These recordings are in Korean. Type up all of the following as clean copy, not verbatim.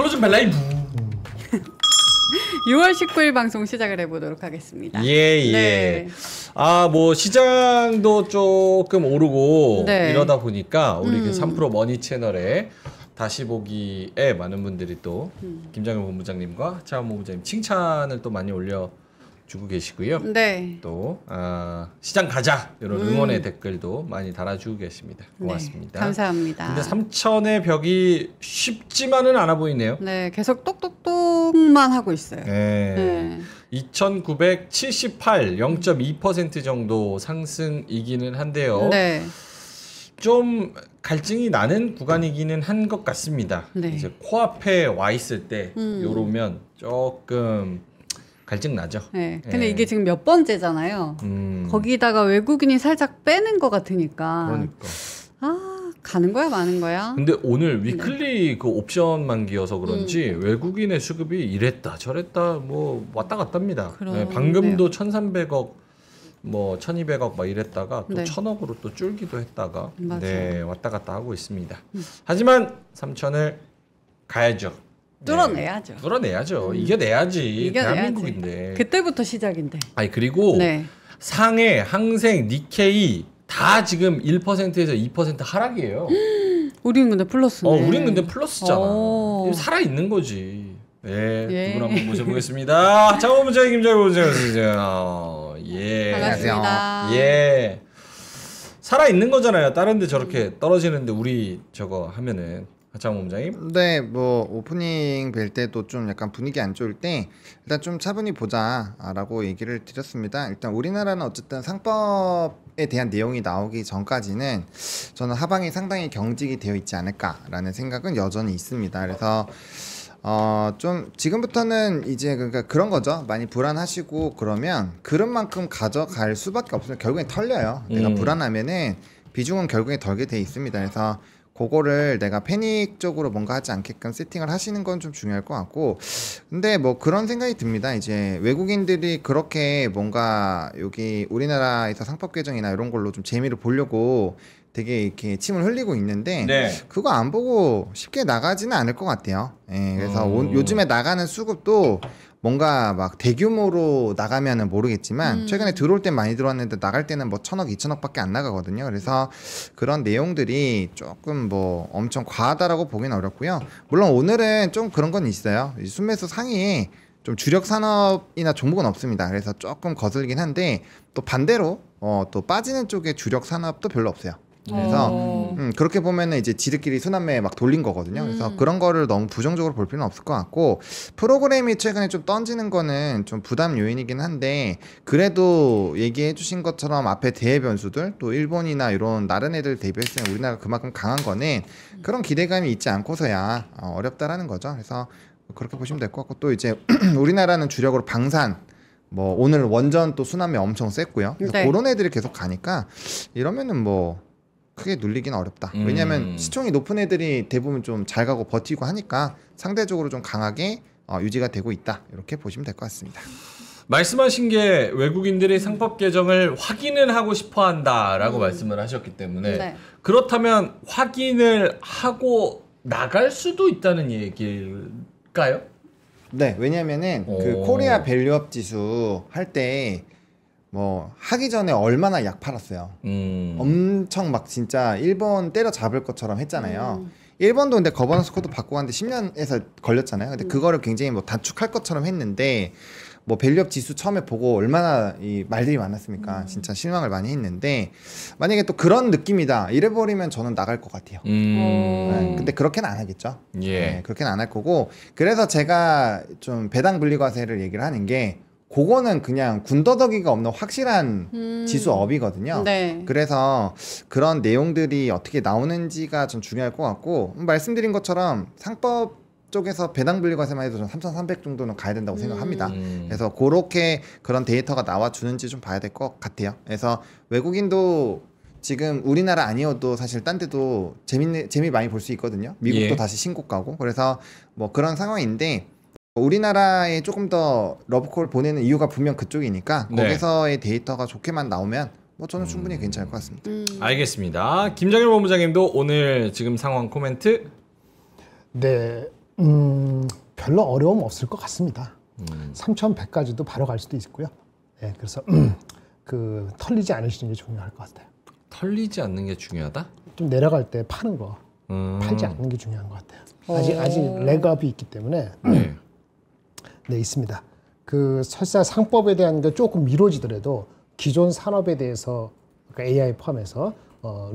클로징 벨 라이브. 6월 19일 방송 시작을 해보도록 하겠습니다. 예. 네. 아, 뭐 시장도 조금 오르고 네. 이러다 보니까 우리 그 3프로 머니 채널에 다시 보기에 많은 분들이 또 김장현 본부장님과 차원 본부장님 칭찬을 또 많이 올려주고 계시고요. 네. 또 시장 가자 이런 응원의 댓글도 많이 달아주고 계십니다. 고맙습니다. 네, 감사합니다. 근데 3천의 벽이 쉽지만은 않아 보이네요. 네, 계속 똑똑똑만 하고 있어요. 네. 2,978, 0.2% 정도 상승이기는 한데요. 네. 좀 갈증이 나는 구간이기는 한 것 같습니다. 네. 이제 코앞에 와 있을 때 요러면 조금 갈증 나죠. 네. 근데 예. 이게 지금 몇 번째잖아요. 거기다가 외국인이 살짝 빼는 것 같으니까. 그러니까. 아, 가는 거야, 마는 거야? 근데 오늘 위클리 그 옵션 만기여서 그런지 외국인의 수급이 이랬다 저랬다 뭐 왔다 갔답니다. 네, 방금도 1,300억 뭐 1,200억 막 이랬다가 또 네. 1,000억으로 또 줄기도 했다가 맞아요. 네, 왔다 갔다 하고 있습니다. 하지만 3,000을 가야죠. 뚫어내야죠. 네, 뚫어내야죠. 이겨내야지. 이겨내야지. 대한민국인데. 그때부터 시작인데. 아니 그리고 네. 상해, 항생, 니케이 다 지금 1%에서 2% 하락이에요. 우리는 근데 플러스네. 우린 근데 플러스잖아. 오. 살아 있는 거지. 네, 예. 두 분 한번 모셔보겠습니다. 장원 부장님, 김장현 부장님, 예. 반갑습니다. 예. 살아 있는 거잖아요. 다른데 저렇게 떨어지는데 우리 저거 하면은 장원 부장님. 네, 뭐 오프닝 뵐 때도 좀 약간 분위기 안 좋을 때 일단 좀 차분히 보자라고 얘기를 드렸습니다. 일단 우리나라는 어쨌든 상법에 대한 내용이 나오기 전까지는 저는 하방이 상당히 경직이 되어 있지 않을까라는 생각은 여전히 있습니다. 그래서 좀 지금부터는 이제 그러니까 그런 거죠. 많이 불안하시고 그러면 그릇만큼 가져갈 수밖에 없어요. 결국엔 털려요. 내가 불안하면은 비중은 결국에 덜게 돼 있습니다. 그래서 그거를 내가 패닉적으로 뭔가 하지 않게끔 세팅을 하시는 건 좀 중요할 것 같고, 근데 뭐 그런 생각이 듭니다. 이제 외국인들이 그렇게 뭔가 여기 우리나라에서 상법 개정이나 이런 걸로 좀 재미를 보려고 되게 이렇게 침을 흘리고 있는데 네. 그거 안 보고 쉽게 나가지는 않을 것 같아요. 예, 그래서 요즘에 나가는 수급도 뭔가 막 대규모로 나가면은 모르겠지만 최근에 들어올 때 많이 들어왔는데 나갈 때는 뭐 1,000억, 2,000억밖에 안 나가거든요. 그래서 그런 내용들이 조금 뭐 엄청 과하다라고 보기는 어렵고요. 물론 오늘은 좀 그런 건 있어요. 순매수 상위에 좀 주력 산업이나 종목은 없습니다. 그래서 조금 거슬리긴 한데 또 반대로 또 빠지는 쪽에 주력 산업도 별로 없어요. 그래서 그렇게 보면은 이제 지들끼리 순환매 막 돌린 거거든요. 그래서 그런 거를 너무 부정적으로 볼 필요는 없을 것 같고, 프로그램이 최근에 좀 던지는 거는 좀 부담 요인이긴 한데 그래도 얘기해 주신 것처럼 앞에 대외 변수들 또 일본이나 이런 다른 애들 대비했을 때 우리나라가 그만큼 강한 거는 그런 기대감이 있지 않고서야 어렵다라는 거죠. 그래서 그렇게 보시면 될 것 같고, 또 이제 우리나라는 주력으로 방산, 뭐 오늘 원전 또 순환매 엄청 셌고요. 그래서 네. 그런 애들이 계속 가니까 이러면은 뭐 크게 눌리기는 어렵다. 왜냐하면 시총이 높은 애들이 대부분 좀 잘 가고 버티고 하니까 상대적으로 좀 강하게 유지가 되고 있다. 이렇게 보시면 될 것 같습니다. 말씀하신 게 외국인들이 상법 개정을 확인을 하고 싶어 한다라고 말씀을 하셨기 때문에 네. 그렇다면 확인을 하고 나갈 수도 있다는 얘기일까요? 네, 왜냐면은 그 오. 코리아 밸류업 지수 할 때 뭐 하기 전에 얼마나 약 팔았어요. 엄청 막 진짜 일본 때려잡을 것처럼 했잖아요. 일본도 근데 거버넌스 코드 바꾸고 하는데 10년에서 걸렸잖아요. 근데 그거를 굉장히 뭐 단축할 것처럼 했는데 뭐 밸류업 지수 처음에 보고 얼마나 이 말들이 많았습니까? 진짜 실망을 많이 했는데 만약에 또 그런 느낌이다 이래버리면 저는 나갈 것 같아요. 네, 근데 그렇게는 안 하겠죠. 예. 네, 그렇게는 안 할 거고, 그래서 제가 좀 배당 분리과세를 얘기를 하는 게 그거는 그냥 군더더기가 없는 확실한 지수업이거든요. 네. 그래서 그런 내용들이 어떻게 나오는지가 좀 중요할 것 같고, 말씀드린 것처럼 상법 쪽에서 배당 분리과세만 해도 좀 3,300 정도는 가야 된다고 생각합니다. 그래서 그렇게 그런 데이터가 나와주는지 좀 봐야 될 것 같아요. 그래서 외국인도 지금 우리나라 아니어도 사실 딴 데도 재미 많이 볼 수 있거든요. 미국도 예. 다시 신고가고. 그래서 뭐 그런 상황인데 우리나라에 조금 더 러브콜 보내는 이유가 분명 그쪽이니까 네. 거기서의 데이터가 좋게만 나오면 뭐 저는 충분히 괜찮을 것 같습니다. 알겠습니다. 김장현 본부장님도 오늘 지금 상황 코멘트. 네, 별로 어려움 없을 것 같습니다. 3,100까지도 바로 갈 수도 있고요. 예, 그래서 그 털리지 않으시는 게 중요할 것 같아요. 털리지 않는 게 중요하다? 좀 내려갈 때 파는 거 팔지 않는 게 중요한 것 같아요. 아직 렉업이 있기 때문에 네 있습니다. 그 설사 상법에 대한 게 조금 미뤄지더라도 기존 산업에 대해서 그러니까 AI 포함해서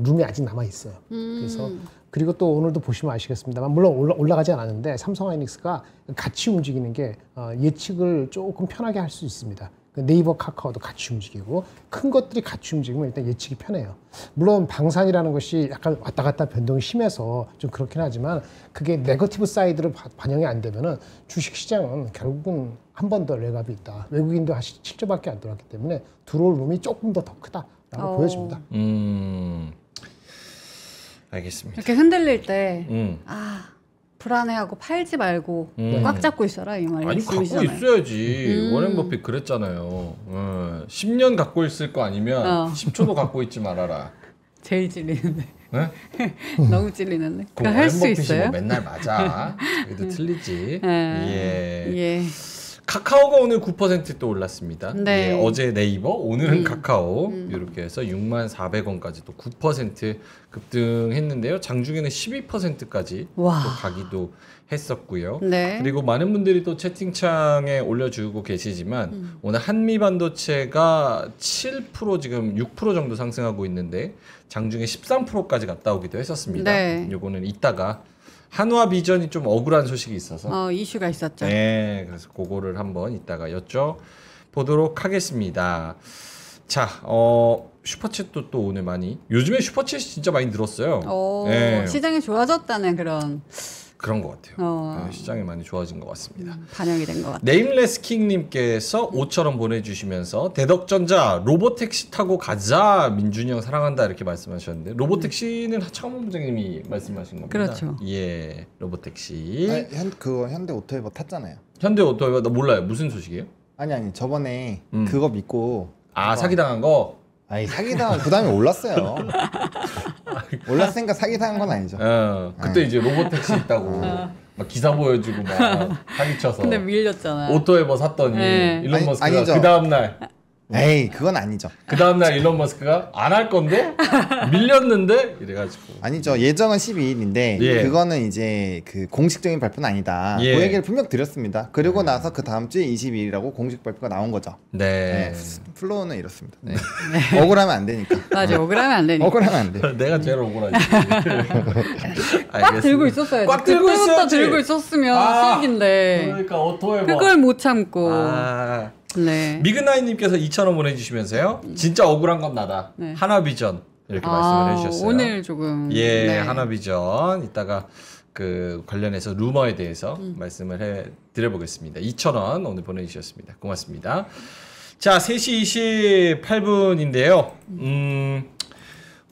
룸이 아직 남아 있어요. 그래서 그리고 또 오늘도 보시면 아시겠습니다만 물론 올라가지 않았는데 삼성하이닉스가 같이 움직이는 게 예측을 조금 편하게 할 수 있습니다. 네이버, 카카오도 같이 움직이고 큰 것들이 같이 움직이면 일단 예측이 편해요. 물론 방산이라는 것이 약간 왔다 갔다 변동이 심해서 좀 그렇긴 하지만 그게 네거티브 사이드로 반영이 안 되면은 주식시장은 결국은 한 번 더 렉업이 있다. 외국인도 7조밖에 안 들어왔기 때문에 들어올 룸이 조금 더 크다라고 보여집니다. 알겠습니다. 이렇게 흔들릴 때 불안해하고 팔지 말고 꽉 잡고 있어라 이 아니 갖고 있어야지. 워렌 버핏 그랬잖아요. 10년 갖고 있을 거 아니면 10초도 갖고 있지 말아라. 제일 찔리는데. 네? 너무 찔리는데. 그 할 수 워렌 버핏이 있어요? 뭐 맨날 맞아. 여기도 틀리지. 예. 카카오가 오늘 9% 또 올랐습니다. 네. 예, 어제 네이버, 오늘은 카카오 이렇게 해서 64,400원까지 또 9% 급등했는데요. 장중에는 12%까지 또 가기도 했었고요. 네. 그리고 많은 분들이 또 채팅창에 올려주고 계시지만 오늘 한미반도체가 7% 지금 6% 정도 상승하고 있는데 장중에 13%까지 갔다 오기도 했었습니다. 네. 요거는 이따가 한화 비전이 좀 억울한 소식이 있어서 이슈가 있었죠. 네, 그래서 그거를 한번 이따가 여쭤보도록 하겠습니다. 자, 슈퍼챗도 또 오늘 많이 요즘에 슈퍼챗이 진짜 많이 늘었어요. 네. 시장이 좋아졌다는 그런 것 같아요. 네, 시장이 많이 좋아진 것 같습니다. 반영이 된 것 같아요. 네임레스킹님께서 5,000원 보내주시면서 대덕전자 로보택시 타고 가자 민준이 형 사랑한다 이렇게 말씀하셨는데 로보택시는 하창원 부장님이 말씀하신 겁니다. 그렇죠. 예, 로보택시. 그거 현대 오토에버 탔잖아요. 현대 오토에버 나 몰라요. 무슨 소식이에요? 아니 저번에 그거 믿고 사기당한 거? 아니 사기당한 부담이 올랐어요. 올랐으니까 사기당한 건 아니죠. 그때 이제 로보택시 있다고 막 기사 보여주고 막 사기쳐서 근데 밀렸잖아요. 오토에버 샀더니 일론 머스크가 아니죠. 그 다음날 에이 그건 아니죠. 그 다음날 일론 머스크가 안 할 건데 밀렸는데 이래가지고 아니죠. 예정은 12일인데 예. 그거는 이제 그 공식적인 발표는 아니다. 예. 그 얘기를 분명 드렸습니다. 그리고 나서 그 다음 주에 22일이라고 공식 발표가 나온 거죠. 네. 플로우는 이렇습니다. 네. 억울하면 안 되니까. 맞아, 억울하면 안 되니까. 억울하면 안 돼. 내가 제일 억울하지. 꽉 들고 있었어야지. 꽉 들고 있었지. 들고 있었으면 수익인데. 그러니까 오토에버. 그걸 못 참고. 네. 미그나이님께서 2,000원 보내주시면서요. 진짜 억울한 건 나다. 네. 하나비전 이렇게 말씀을 해주셨어요. 오늘 조금. 예, 네. 하나비전 이따가 그 관련해서 루머에 대해서 말씀을 드려보겠습니다. 2,000원 오늘 보내주셨습니다. 고맙습니다. 자, 3시 28분인데요.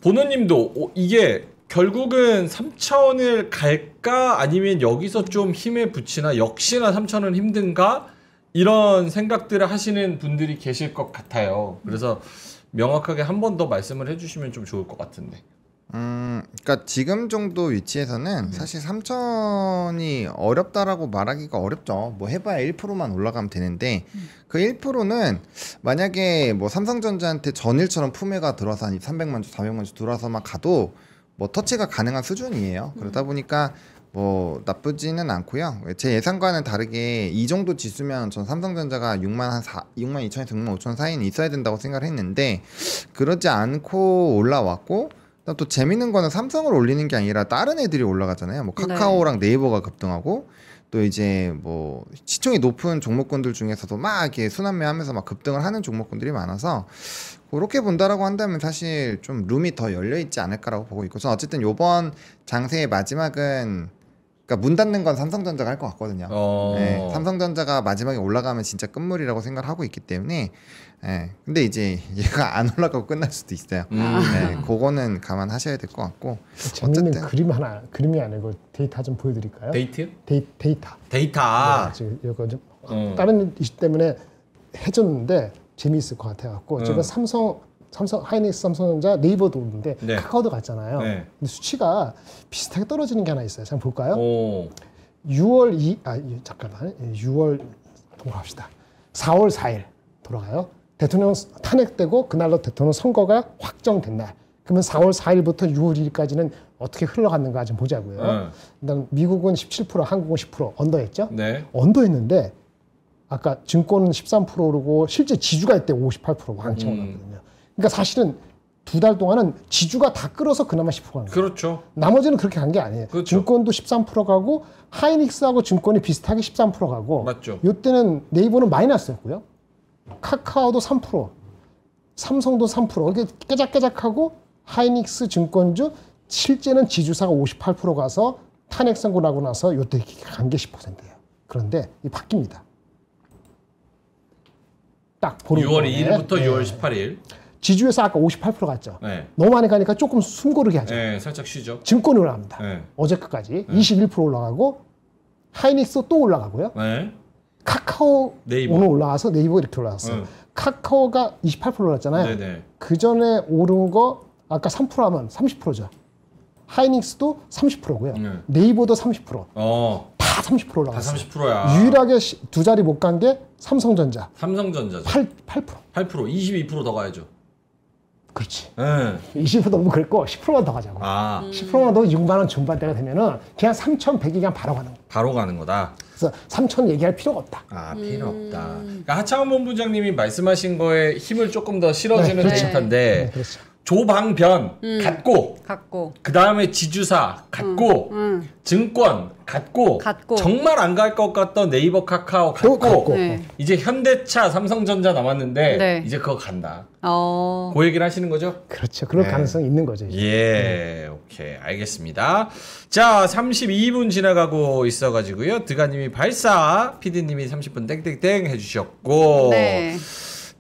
보노님도 이게 결국은 3,000원을 갈까 아니면 여기서 좀 힘에 붙이나 역시나 3,000원 힘든가 이런 생각들을 하시는 분들이 계실 것 같아요. 그래서 명확하게 한 번 더 말씀을 해주시면 좀 좋을 것 같은데. 그러니까 지금 정도 위치에서는 사실 3,000이 어렵다라고 말하기가 어렵죠. 뭐 해봐야 1%만 올라가면 되는데 그 1%는 만약에 뭐 삼성전자한테 전일처럼 품회가 들어와서 한 300만 주, 400만 주 들어와서만 가도 뭐 터치가 가능한 수준이에요. 그러다 보니까 뭐 나쁘지는 않고요. 제 예상과는 다르게 이 정도 지수면 전 삼성전자가 6만 2천에서 6만 5천 사이는 있어야 된다고 생각을 했는데 그러지 않고 올라왔고 또 재밌는 거는 삼성을 올리는 게 아니라 다른 애들이 올라가잖아요. 뭐 카카오랑 네이버가 급등하고 또 이제 뭐 시총이 높은 종목군들 중에서도 막 이렇게 순환매하면서 막 급등을 하는 종목군들이 많아서 그렇게 본다라고 한다면 사실 좀 룸이 더 열려 있지 않을까라고 보고 있고 저는 어쨌든 요번 장세의 마지막은 그러니까 문 닫는 건 삼성전자가 할 것 같거든요. 네, 삼성전자가 마지막에 올라가면 진짜 끝물이라고 생각을 하고 있기 때문에 근데 이제 얘가 안 올라가고 끝날 수도 있어요. 네, 그거는 감안하셔야 될 것 같고 재밌는 어쨌든. 그림이 아니고 데이터 좀 보여드릴까요? 데이트? 데이터. 데이터. 네, 지금 이거 좀 다른 이슈 때문에 해줬는데 재미있을 것 같아갖고 제가 삼성 하이닉스, 삼성전자, 네이버도 오는데 카카오도 갔잖아요. 근데 수치가 비슷하게 떨어지는 게 하나 있어요. 잠깐 볼까요? 잠깐만. 6월 돌아갑시다. 4월 4일 돌아가요. 대통령 탄핵되고 그날로 대통령 선거가 확정된 날. 그러면 4월 4일부터 6월 1일까지는 어떻게 흘러갔는가 좀 보자고요. 일단 미국은 17%, 한국은 10% 언더했죠. 네. 언더했는데 아까 증권은 13%고 실제 지주가 이때 58% 왕창 올랐거든요. 그러니까 사실은 2달 동안은 지주가 다 끌어서 그나마 10%간 거예요. 그렇죠. 나머지는 그렇게 간 게 아니에요. 그렇죠. 증권도 13% 가고 하이닉스하고 증권이 비슷하게 13% 가고 맞죠. 이때는 네이버는 마이너스였고요. 카카오도 3%, 삼성도 3% 이렇게 깨작깨작하고 하이닉스 증권주 실제는 지주사가 58% 가서 탄핵 선고 나고 나서 이때 간 게 10%예요. 그런데 이 바뀝니다. 딱 보는 6월 2일부터 네. 6월 18일. 지주에서 아까 58% 갔죠. 네. 너무 많이 가니까 조금 숨고르게 하죠. 네, 살짝 쉬죠. 증권이 올라갑니다. 네. 어제까지 21% 올라가고 하이닉스 또 올라가고요. 네. 카카오 네이버. 오늘 올라가서 네이버 이렇게 올라갔어요. 카카오가 28% 올랐잖아요. 네네. 그 전에 오른 거 아까 3% 하면 30%죠. 하이닉스도 30%고요. 네이버도 30%. 다 30% 다 올라갔어요. 30%야. 유일하게 두 자리 못 간 게 삼성전자. 삼성전자죠. 8%. 8%, 22% 더 가야죠. 그렇지. 네. 20% 너무 그랬고 10%만 더 가자고. 10%만 더 6만 원 중반대가 되면은 그냥 3,100이 그냥 바로 가는 거야. 바로 가는 거다. 그래서 3,000 얘기할 필요가 없다. 필요 없다. 그러니까 하창원 본부장님이 말씀하신 거에 힘을 조금 더 실어주는 그렇죠. 데이터인데 네, 그렇죠. 조방변 갖고 그 다음에 지주사 갖고 증권 갖고 정말 안 갈 것 같던 네이버 카카오 갖고 네. 이제 현대차 삼성전자 남았는데 네. 이제 그거 간다. 그 얘기를 하시는 거죠? 그렇죠. 그럴 네. 가능성이 있는 거죠. 이제. 예, 오케이, 알겠습니다. 자, 32분 지나가고 있어가지고요. 드가님이 발사, PD님이 30분 땡땡땡 해주셨고, 네.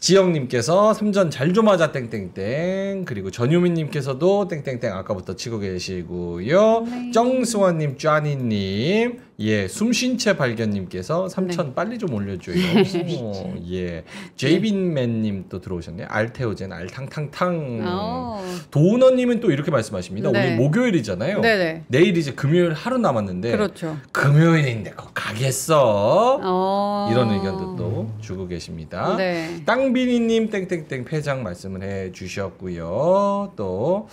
지영님께서 3전 잘 좀 하자 땡땡땡, 그리고 전유민님께서도 땡땡땡 아까부터 치고 계시고요. 네. 정수원님, 쭈아니님, 예, 숨쉰채 발견님께서 3천 빨리 좀 올려줘요. 예, 제이빈맨님 또 들어오셨네요. 알테오젠 알탕탕탕. 도우너님은 또 이렇게 말씀하십니다. 네. 오늘 목요일이잖아요. 네네. 내일 이제 금요일 하루 남았는데 그렇죠. 금요일인데 그거 가겠어? 이런 어. 의견도 또 주고 계십니다. 네. 땅비니님 땡땡땡 패장 말씀을 해주셨고요. 또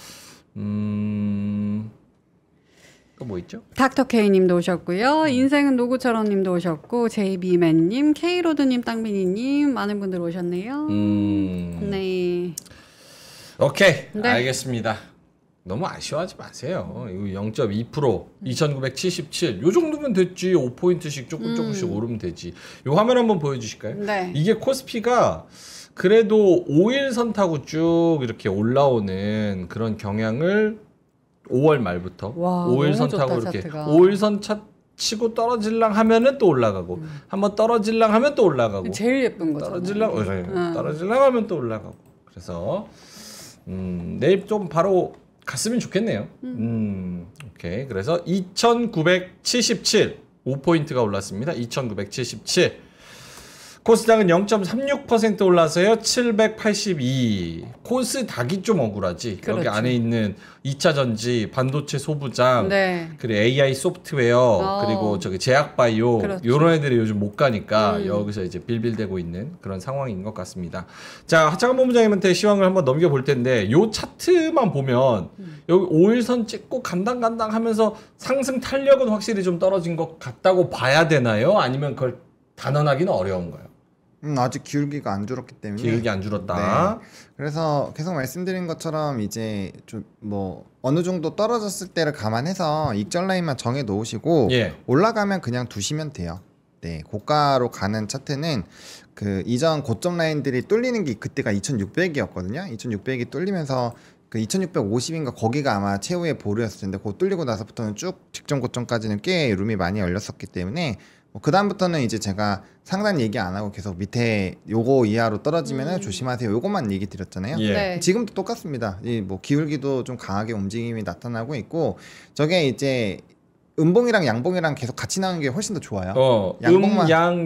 또 뭐 있죠? 닥터 K님도 오셨고요. 인생은 노구처럼님도 오셨고 제이비맨님, K로드님, 땅비니님 많은 분들 오셨네요. 네. 오케이, 네. 알겠습니다. 너무 아쉬워하지 마세요. 이거 0.2%, 2,977. 요 정도면 됐지. 5포인트씩 조금씩 오르면 되지. 요 화면 한번 보여주실까요? 네. 이게 코스피가 그래도 5일선 타고 쭉 이렇게 올라오는 그런 경향을 5월 말부터 와, 5일선 너무 좋다, 타고 이렇게 차트가. 5일선 치고 떨어질랑 하면은 또 올라가고 한번 떨어질랑 하면 또 올라가고 제일 예쁜 거죠. 떨어질랑 하면 또 올라가고. 그래서 내일 좀 바로 갔으면 좋겠네요. 오케이. 그래서 2,977 5포인트가 올랐습니다. 2,977. 코스닥은 0.36% 올라서요. 782. 코스닥이 좀 억울하지. 그렇죠. 여기 안에 있는 2차 전지, 반도체 소부장, 네. 그리고 AI 소프트웨어, 그리고 저기 제약바이오 그렇죠. 이런 애들이 요즘 못 가니까 여기서 이제 빌빌대고 있는 그런 상황인 것 같습니다. 자, 하창원 본부장님한테 시황을 한번 넘겨볼 텐데 요 차트만 보면 여기 5일선 찍고 간당 하면서 상승 탄력은 확실히 좀 떨어진 것 같다고 봐야 되나요? 아니면 그걸 단언하기는 어려운가요? 아직 기울기가 안 줄었기 때문에 기울기 안 줄었다. 네. 그래서 계속 말씀드린 것처럼 이제 좀 뭐 어느 정도 떨어졌을 때를 감안해서 익절 라인만 정해 놓으시고 예. 올라가면 그냥 두시면 돼요. 네, 고가로 가는 차트는 그 이전 고점 라인들이 뚫리는 게 그때가 2,600이었거든요. 2,600이 뚫리면서 그 2,650인가 거기가 아마 최후의 보루였을 텐데 그거 뚫리고 나서부터는 쭉 직전 고점까지는 꽤 룸이 많이 열렸었기 때문에 그 다음부터는 이제 제가 상단 얘기 안 하고 계속 밑에 요거 이하로 떨어지면은 조심하세요. 요것만 얘기 드렸잖아요. 예. 네. 지금도 똑같습니다. 이 뭐 기울기도 좀 강하게 움직임이 나타나고 있고 저게 이제 음봉이랑 양봉이랑 계속 같이 나오는 게 훨씬 더 좋아요. 양봉만 양.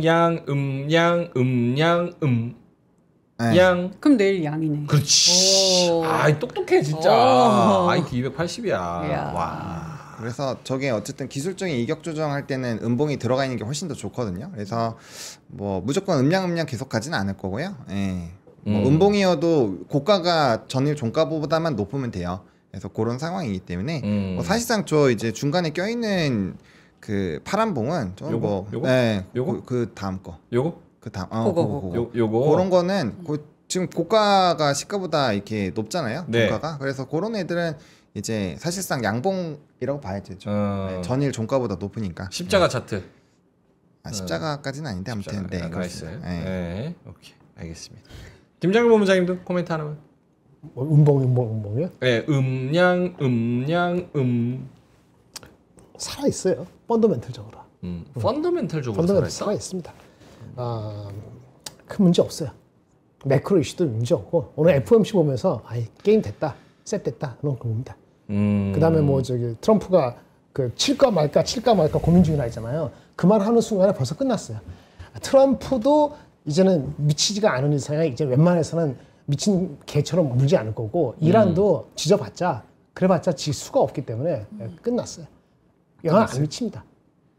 네. 그럼 내일 양이네. 그렇지. 오. 아이 똑똑해 진짜. 오. IQ 280이야. 이야. 와. 그래서 저게 어쨌든 기술적인 이격 조정할 때는 음봉이 들어가 있는 게 훨씬 더 좋거든요. 그래서 뭐 무조건 음량 계속 가지는 않을 거고요. 예. 뭐 음봉이어도 고가가 전일 종가보다만 높으면 돼요. 그래서 그런 상황이기 때문에 뭐 사실상 저 이제 중간에 껴있는 그 파란 봉은 요거? 네, 요거? 그 다음 거. 요거? 그 다음 요거 그런 거는 지금 고가가 시가보다 이렇게 높잖아요. 네. 고가가. 그래서 그런 애들은 이제 사실상 양봉이라고 봐야 되죠. 어. 전일 종가보다 높으니까. 십자가 차트. 십자가까지는 아닌데 아무튼 네. 나이스. 그렇습니다. 네. 네. 오케이. 알겠습니다. 김장일 본부장님도 코멘트 하나만. 뭐 음봉이요? 네, 살아 있어요. 펀더멘털적으로. 펀더멘털적으로 펀더멘털 살아있어? 살아 있습니다. 큰 문제 없어요. 매크로 이슈도 문제 없고 오늘 FOMC 보면서 게임 됐다, 셋 됐다 그런 겁니다. 그다음에 뭐 저기 트럼프가 그 칠까 말까 고민 중이라 했잖아요. 그 말 하는 순간에 벌써 끝났어요. 트럼프도 이제는 미치지가 않은 이상에 이제 웬만해서는 미친 개처럼 물지 않을 거고 이란도 지져봤자 그래봤자 질 수가 없기 때문에 끝났어요. 영향 안 미칩니다.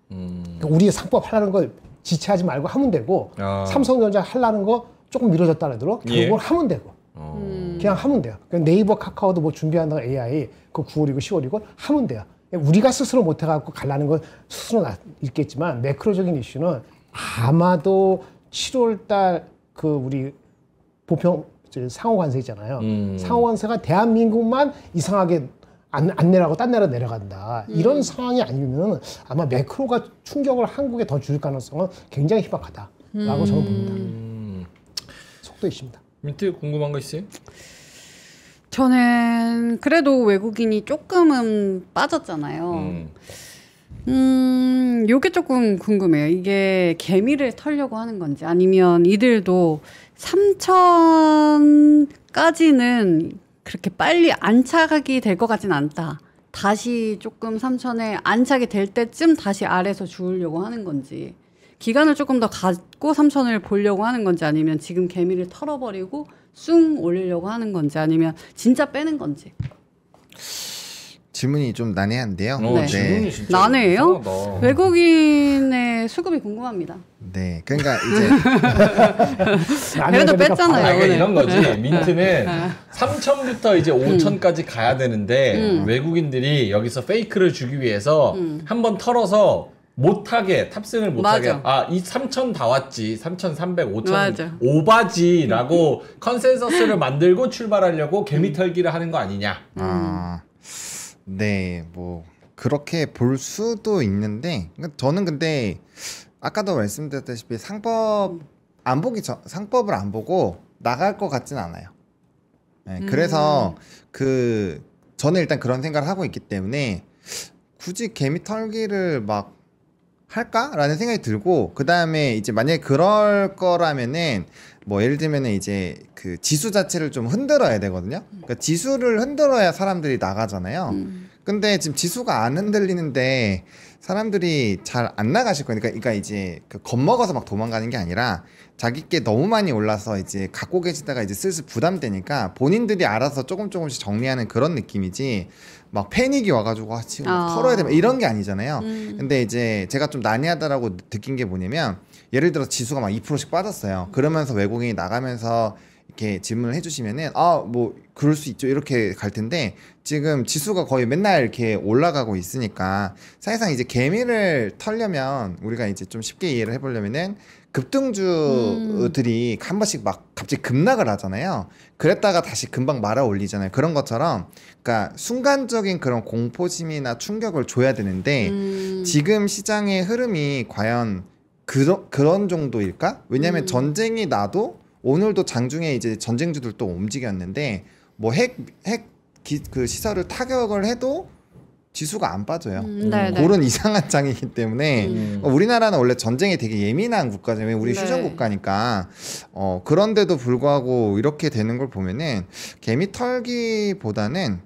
그러니까 우리 상법 하라는 걸 지체하지 말고 하면 되고 삼성전자 하려는 거 조금 미뤄졌다 하더라도 결국은 하면 되고 그냥 하면 돼요. 그러니까 네이버 카카오도 뭐 준비한다고 AI 그 9월이고 10월이고 하면 돼요. 우리가 스스로 못해갖고 갈라는 건 스스로 있겠지만 매크로적인 이슈는 아마도 7월달 그 우리 보편 상호관세 있잖아요. 상호관세가 대한민국만 이상하게 안 내라고 딴 나라 내려간다. 이런 상황이 아니면 아마 매크로가 충격을 한국에 더 줄 가능성은 굉장히 희박하다라고 저는 봅니다. 속도 이슈입니다. 민트 궁금한 거 있어요? 저는 그래도 외국인이 조금은 빠졌잖아요. 요게 조금 궁금해요. 이게 개미를 털려고 하는 건지 아니면 이들도 3,000까지는 그렇게 빨리 안착이 될 것 같진 않다. 다시 조금 3,000에 안착이 될 때쯤 다시 아래에서 주우려고 하는 건지 기간을 조금 더 갖고 3,000을 보려고 하는 건지 아니면 지금 개미를 털어버리고 쑥 올리려고 하는 건지 아니면 진짜 빼는 건지. 질문이 좀 난해한데요. 네. 질문이 진짜 난해요? 이상하다. 외국인의 수급이 궁금합니다. 네, 그러니까 이제 그래도 뺐잖아요. 그러니까 오늘. 이런 거지. 민트는 3,000부터 이제 5,000까지 가야 되는데 외국인들이 여기서 페이크를 주기 위해서 한번 털어서 못하게 탑승을 못하게 이 3,000 다 왔지 3,300, 5,000 맞아. 오바지라고 컨센서스를 만들고 출발하려고 개미 털기를 하는 거 아니냐. 네, 뭐 그렇게 볼 수도 있는데 저는 근데 아까도 말씀드렸다시피 상법을 안 보고 나갈 것 같진 않아요. 네, 그래서 저는 일단 그런 생각을 하고 있기 때문에 굳이 개미 털기를 막 할까라는 생각이 들고 그 다음에 이제 만약에 그럴 거라면은 뭐 예를 들면은 이제 그 지수 자체를 좀 흔들어야 되거든요. 그러니까 지수를 흔들어야 사람들이 나가잖아요. 근데 지금 지수가 안 흔들리는데 사람들이 잘 안 나가실 거니까 그러니까 이제 그 겁먹어서 막 도망가는 게 아니라 자기께 너무 많이 올라서 이제 갖고 계시다가 이제 슬슬 부담되니까 본인들이 알아서 조금씩 정리하는 그런 느낌이지 막 패닉이 와가지고 지금 털어야 돼 이런 게 아니잖아요. 근데 이제 제가 좀 난해하다라고 느낀 게 뭐냐면 예를 들어서 지수가 막 2%씩 빠졌어요. 그러면서 외국인이 나가면서 이렇게 질문을 해주시면은 뭐 그럴 수 있죠 이렇게 갈 텐데 지금 지수가 거의 맨날 이렇게 올라가고 있으니까 사실상 이제 개미를 털려면 우리가 이제 좀 쉽게 이해를 해보려면은 급등주들이 한 번씩 막 갑자기 급락을 하잖아요. 그랬다가 다시 금방 말아 올리잖아요. 그런 것처럼 그러니까 순간적인 그런 공포심이나 충격을 줘야 되는데 지금 시장의 흐름이 과연 그런 정도일까? 왜냐하면 전쟁이 나도 오늘도 장중에 이제 전쟁주들 또 움직였는데 뭐 그 시설을 타격을 해도 지수가 안 빠져요. 그런 이상한 장이기 때문에 우리나라는 원래 전쟁에 되게 예민한 국가잖아요. 우리 휴전 국가니까 그런데도 불구하고 이렇게 되는 걸 보면은 개미 털기보다는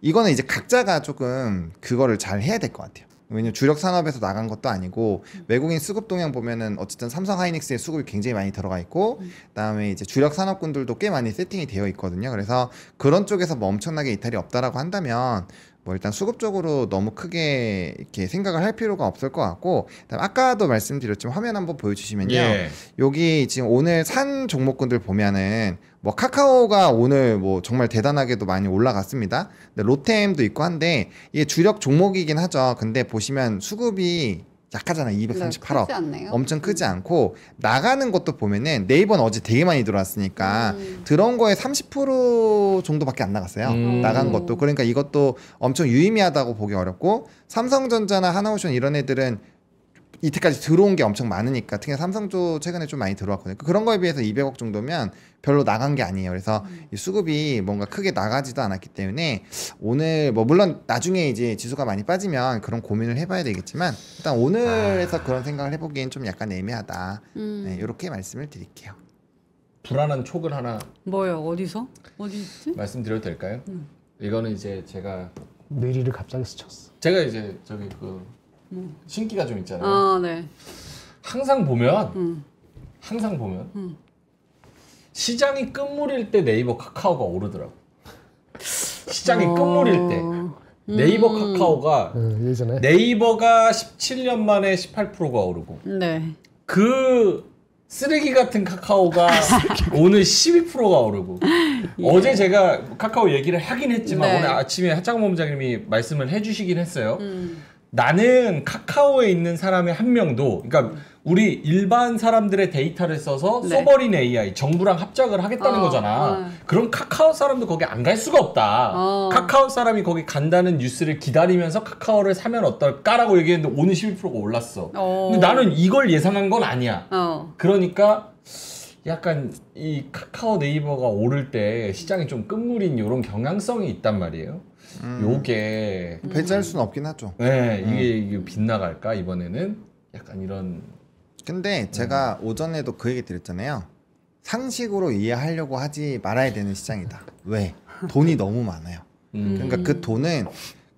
이거는 이제 각자가 조금 그거를 잘 해야 될 것 같아요. 왜냐면 주력 산업에서 나간 것도 아니고 외국인 수급 동향 보면은 어쨌든 삼성 하이닉스의 수급이 굉장히 많이 들어가 있고 그다음에 이제 주력 산업군들도 꽤 많이 세팅이 되어 있거든요. 그래서 그런 쪽에서 뭐 엄청나게 이탈이 없다라고 한다면 뭐 일단 수급적으로 너무 크게 이렇게 생각을 할 필요가 없을 것 같고, 그다음에 아까도 말씀드렸지만 화면 한번 보여주시면요. 예. 여기 지금 오늘 산 종목군들 보면은 뭐 카카오가 오늘 뭐 정말 대단하게도 많이 올라갔습니다. 근데 로템도 있고 한데 이게 주력 종목이긴 하죠. 근데 보시면 수급이 약하잖아요. 238억. 크지 않네요. 엄청 크지 않고 나가는 것도 보면은 네이버는 어제 되게 많이 들어왔으니까 들어온 거에 30% 정도밖에 안 나갔어요. 나간 것도. 그러니까 이것도 엄청 유의미하다고 보기 어렵고, 삼성전자나 하나오션 이런 애들은 이때까지 들어온 게 엄청 많으니까, 특히 삼성도 최근에 좀 많이 들어왔거든요. 그런 거에 비해서 200억 정도면 별로 나간 게 아니에요. 그래서 이 수급이 뭔가 크게 나가지도 않았기 때문에 오늘 뭐 물론 나중에 이제 지수가 많이 빠지면 그런 고민을 해봐야 되겠지만, 일단 오늘에서 그런 생각을 해보기엔 좀 약간 애매하다. 네, 이렇게 말씀을 드릴게요. 불안한 촉을 하나 뭐요? 어디서? 어디 있지? 말씀드려도 될까요? 이거는 이제 제가 갑자기 스쳤어. 이제 저기 그 신기가 좀 있잖아요. 아, 네. 항상 보면 시장이 끝물일 때 네이버 카카오가 오르더라고. 시장이 끝물일 때 네이버 카카오가 예전에 네이버가 17년 만에 18%가 오르고 네. 그 쓰레기 같은 카카오가 오늘 12%가 오르고 어제 제가 카카오 얘기를 하긴 했지만 네. 오늘 아침에 하창 본부장님이 말씀을 해주시긴 했어요. 나는 카카오에 있는 사람의 한 명도, 그러니까 우리 일반 사람들의 데이터를 써서 네. 소버린 AI 정부랑 합작을 하겠다는 거잖아. 그럼 카카오 사람도 거기 안 갈 수가 없다. 카카오 사람이 거기 간다는 뉴스를 기다리면서 카카오를 사면 어떨까라고 얘기했는데 오늘 12%가 올랐어. 근데 나는 이걸 예상한 건 아니야. 그러니까 약간 이 카카오 네이버가 오를 때 시장이 좀 끝물인 이런 경향성이 있단 말이에요. 요게 배제할 수는 없긴 하죠. 네, 이게 빗나갈까 이번에는 약간 이런. 근데 제가 오전에도 그 얘기 드렸잖아요. 상식으로 이해하려고 하지 말아야 되는 시장이다. 왜? 돈이 너무 많아요. 그러니까 그 돈은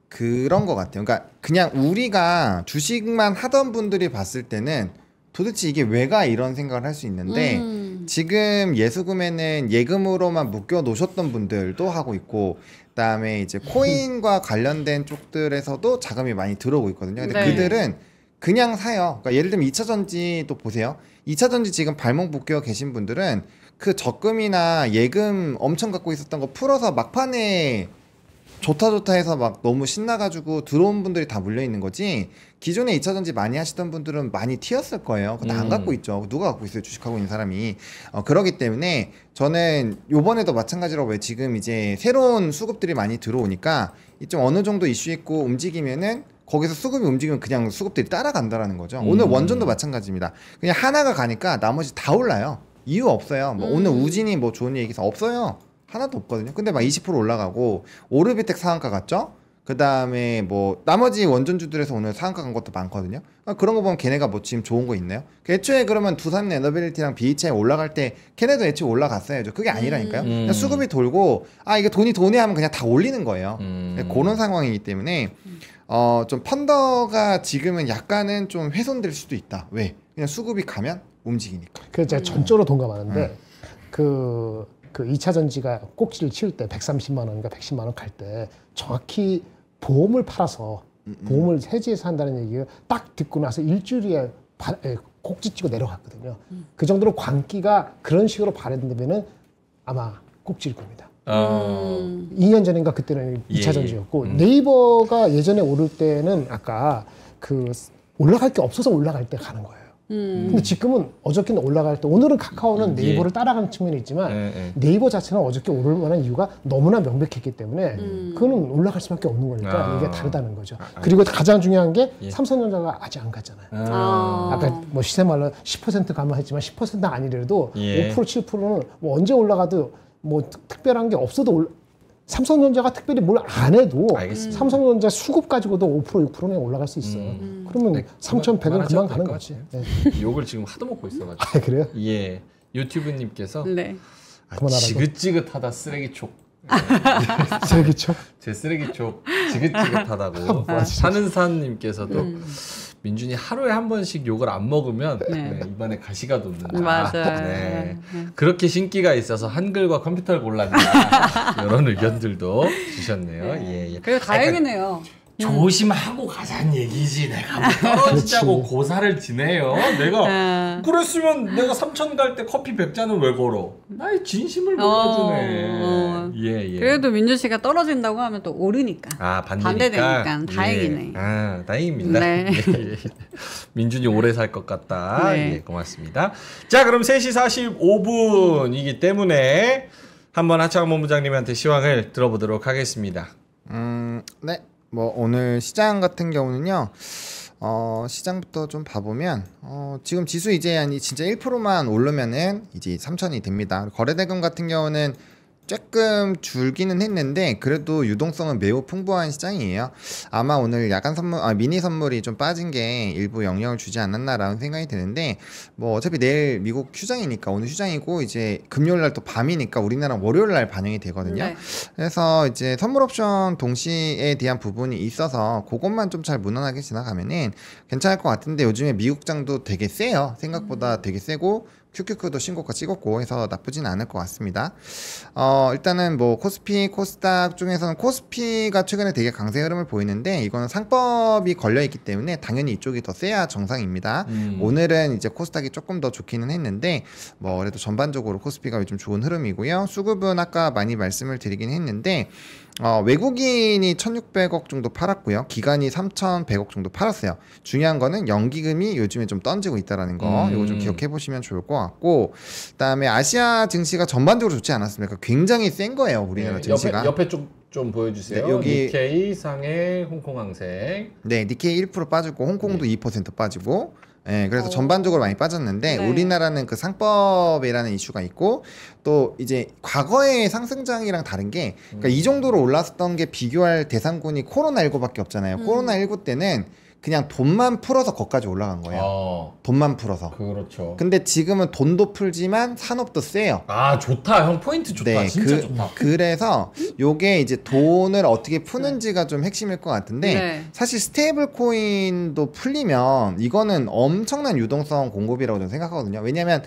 그런 것 같아요. 그러니까 그냥 우리가 주식만 하던 분들이 봤을 때는 도대체 이게 왜가 이런 생각을 할 수 있는데 지금 예수금에는 예금으로만 묶여 놓으셨던 분들도 하고 있고, 그다음에 이제 코인과 관련된 쪽들에서도 자금이 많이 들어오고 있거든요. 근데 네. 그들은 그냥 사요. 그러니까 예를 들면 2차전지 또 보세요. 2차전지 지금 발목 묶여 계신 분들은 그 적금이나 예금 엄청 갖고 있었던 거 풀어서 막판에 좋다 해서 막 너무 신나가지고 들어온 분들이 다 물려있는 거지, 기존에 2차전지 많이 하시던 분들은 많이 튀었을 거예요. 다 안 갖고 있죠. 누가 갖고 있어요, 주식하고 있는 사람이. 그러기 때문에 저는 요번에도 마찬가지로 왜 지금 이제 새로운 수급들이 많이 들어오니까 좀 어느 정도 이슈 있고 움직이면은 거기서 수급이 움직이면 그냥 수급들이 따라간다라는 거죠. 오늘 원전도 마찬가지입니다. 그냥 하나가 가니까 나머지 다 올라요. 이유 없어요. 뭐 오늘 우진이 뭐 좋은 얘기해서 없어요. 하나도 없거든요. 근데 막 20% 올라가고 오르비텍 상한가 갔죠. 그 다음에 뭐 나머지 원전주들에서 오늘 상한가 간 것도 많거든요. 그런 거 보면 걔네가 뭐 지금 좋은 거 있나요? 애초에 그러면 두산 에너빌리티랑 BHI 올라갈 때 걔네도 애초에 올라갔어야죠. 그게 아니라니까요. 그냥 수급이 돌고 이게 돈이 하면 그냥 다 올리는 거예요. 그런 상황이기 때문에 좀 펀더가 지금은 약간은 좀 훼손될 수도 있다. 왜? 그냥 수급이 가면 움직이니까. 그래서 제가 전적으로 동감하는데 그 2차 전지가 꼭지를 치울 때 130만 원인가 110만 원 갈 때 정확히 보험을 팔아서 보험을 해지해서 한다는 얘기가 딱 듣고 나서 일주일에 꼭지 치고 내려갔거든요. 그 정도로 광기가 그런 식으로 발현되면은 아마 꼭지일 겁니다. 2년 전인가 그때는 2차 전지였고 네이버가 예전에 오를 때는 아까 그 올라갈 게 없어서 올라갈 때 가는 거예요. 근데 지금은 어저께는 올라갈 때, 오늘은 카카오는 네이버를 따라가는 측면이 있지만 네이버 자체는 어저께 오를 만한 이유가 너무나 명백했기 때문에 그거는 올라갈 수밖에 없는 거니까 이게 다르다는 거죠. 그리고 가장 중요한 게 삼성전자가 아직 안 갔잖아요. 아까 뭐 시세 말로 10% 가면 했지만 10%는 아니더라도 5% 7%는 뭐 언제 올라가도 뭐 특별한 게 없어도 삼성전자가 특별히 뭘 안 해도 알겠습니다. 삼성전자 수급 가지고도 5% 6%는 올라갈 수 있어요. 그러면 3,100은 금방 가는 거지. 네. 욕을 지금 하도 먹고 있어가지고. 그래요? 예, 유튜브님께서 네. 그만하라고? 지긋지긋하다 쓰레기촉. 쓰레기죠? 제 쓰레기촉 지긋지긋하다고. 사는산님께서도 민준이 하루에 한 번씩 욕을 안 먹으면 네. 입안에 가시가 돋는다. 맞아요. 네. 네. 그렇게 신기가 있어서 한글과 컴퓨터를 골랐다. 이런 의견들도 주셨네요. 예, 예. 그래도 다행이네요. 조심하고 가자는 얘기지. 내가 뭐 떨어지자고 고사를 지내요. 내가 그랬으면 내가 삼천 갈 때 커피 100잔은 왜 걸어? 나의 진심을 몰라주네. 예, 예. 그래도 민준 씨가 떨어진다고 하면 또 오르니까. 아, 반대되니까 예. 다행이네. 아, 다행입니다. 네. 예, 예. 민준이 오래 살 것 같다. 네. 예, 고맙습니다. 자, 그럼 3시 45분이기 때문에 한번 하창원 본부장님한테 시황을 들어보도록 하겠습니다. 네. 뭐 오늘 시장 같은 경우는요. 시장부터 좀 봐보면 지금 지수 이제 한 진짜 1%만 오르면은 이제 3천이 됩니다. 거래대금 같은 경우는 조금 줄기는 했는데 그래도 유동성은 매우 풍부한 시장이에요. 아마 오늘 야간 선물, 미니 선물이 좀 빠진 게 일부 영향을 주지 않았나라는 생각이 드는데 뭐 어차피 내일 미국 휴장이니까 오늘 휴장이고 이제 금요일 날 또 밤이니까 우리나라 월요일 날 반영이 되거든요. 네. 그래서 이제 선물 옵션 동시에 대한 부분이 있어서 그것만 좀 잘 무난하게 지나가면은 괜찮을 것 같은데 요즘에 미국장도 되게 세요. 생각보다 되게 세고 QQQ도 신고가 찍었고 해서 나쁘진 않을 것 같습니다. 일단은 뭐 코스피, 코스닥 중에서는 코스피가 최근에 되게 강세 흐름을 보이는데 이거는 상법이 걸려있기 때문에 당연히 이쪽이 더 세야 정상입니다. 오늘은 이제 코스닥이 조금 더 좋기는 했는데 뭐 그래도 전반적으로 코스피가 요즘 좋은 흐름이고요. 수급은 아까 많이 말씀을 드리긴 했는데 외국인이 1,600억 정도 팔았고요. 기관이 3,100억 정도 팔았어요. 중요한 거는 연기금이 요즘에 좀 던지고 있다라는 거. 이거 좀 기억해 보시면 좋을 것 같고, 그다음에 아시아 증시가 전반적으로 좋지 않았습니까? 굉장히 센 거예요, 우리나라 증시가. 옆에 좀 보여주세요. 네, 여기 니케이, 상해, 홍콩 항생. 네, 니케이 1% 빠지고 홍콩도 2% 빠지고. 네, 그래서 전반적으로 많이 빠졌는데 네. 우리나라는 그 상법이라는 이슈가 있고 또 이제 과거의 상승장이랑 다른 게 그러니까 이 정도로 올랐었던 게 비교할 대상군이 코로나19밖에 없잖아요. 코로나19 때는 그냥 돈만 풀어서 거기까지 올라간 거예요. 돈만 풀어서. 그렇죠. 근데 지금은 돈도 풀지만 산업도 세요. 아, 좋다. 형 포인트 좋다. 네, 진짜 좋다. 그래서 요게 이제 돈을 어떻게 푸는지가 좀 핵심일 것 같은데 네. 사실 스테이블 코인도 풀리면 이거는 엄청난 유동성 공급이라고 저는 생각하거든요. 왜냐하면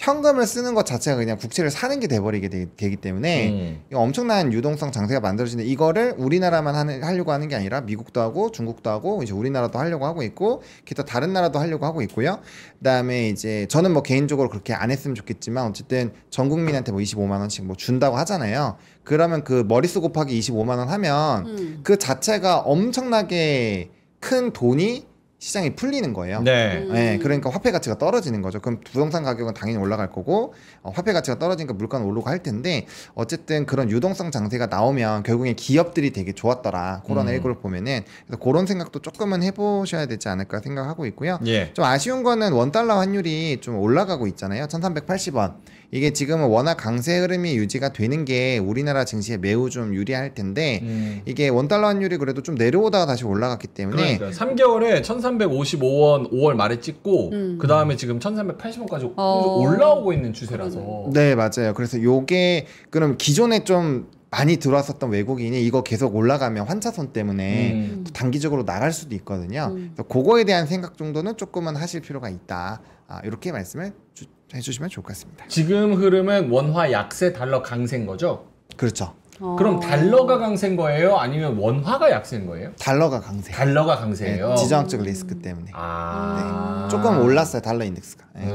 현금을 쓰는 것 자체가 그냥 국채를 사는 게 돼버리게 되기 때문에 이거 엄청난 유동성 장세가 만들어지는데 이거를 우리나라만 하려고 하는 게 아니라 미국도 하고 중국도 하고 이제 우리나라도 하려고 하고 있고 기타 다른 나라도 하려고 하고 있고요. 그다음에 이제 저는 뭐 개인적으로 그렇게 안 했으면 좋겠지만 어쨌든 전 국민한테 뭐 25만 원씩 뭐 준다고 하잖아요. 그러면 그 머릿수 곱하기 25만 원 하면 그 자체가 엄청나게 큰 돈이 시장이 풀리는 거예요. 네. 네, 그러니까 화폐 가치가 떨어지는 거죠. 그럼 부동산 가격은 당연히 올라갈 거고 화폐 가치가 떨어지니까 물가는 오르고 할 텐데 어쨌든 그런 유동성 장세가 나오면 결국엔 기업들이 되게 좋았더라. 코로나19를 보면은 그래서 그런 생각도 조금은 해보셔야 되지 않을까 생각하고 있고요. 예. 좀 아쉬운 거는 원달러 환율이 좀 올라가고 있잖아요. 1380원. 이게 지금은 워낙 강세 흐름이 유지가 되는 게 우리나라 증시에 매우 좀 유리할 텐데 이게 원달러 환율이 그래도 좀 내려오다가 다시 올라갔기 때문에 그러니까 3개월에 1355원 5월 말에 찍고 그 다음에 지금 1380원까지 올라오고 있는 추세라서. 네, 맞아요. 그래서 요게 그럼 기존에 좀 많이 들어왔었던 외국인이 이거 계속 올라가면 환차손 때문에 또 단기적으로 나갈 수도 있거든요. 그래서 그거에 대한 생각 정도는 조금은 하실 필요가 있다. 이렇게 말씀을 해주시면 좋을 것 같습니다. 지금 흐름은 원화 약세, 달러 강세인 거죠? 그렇죠. 그럼 달러가 강세인 거예요? 아니면 원화가 약세인 거예요? 달러가 강세. 달러가 강세예요. 네, 지정학적 리스크 때문에. 아. 네, 조금 올랐어요, 달러 인덱스가. 네.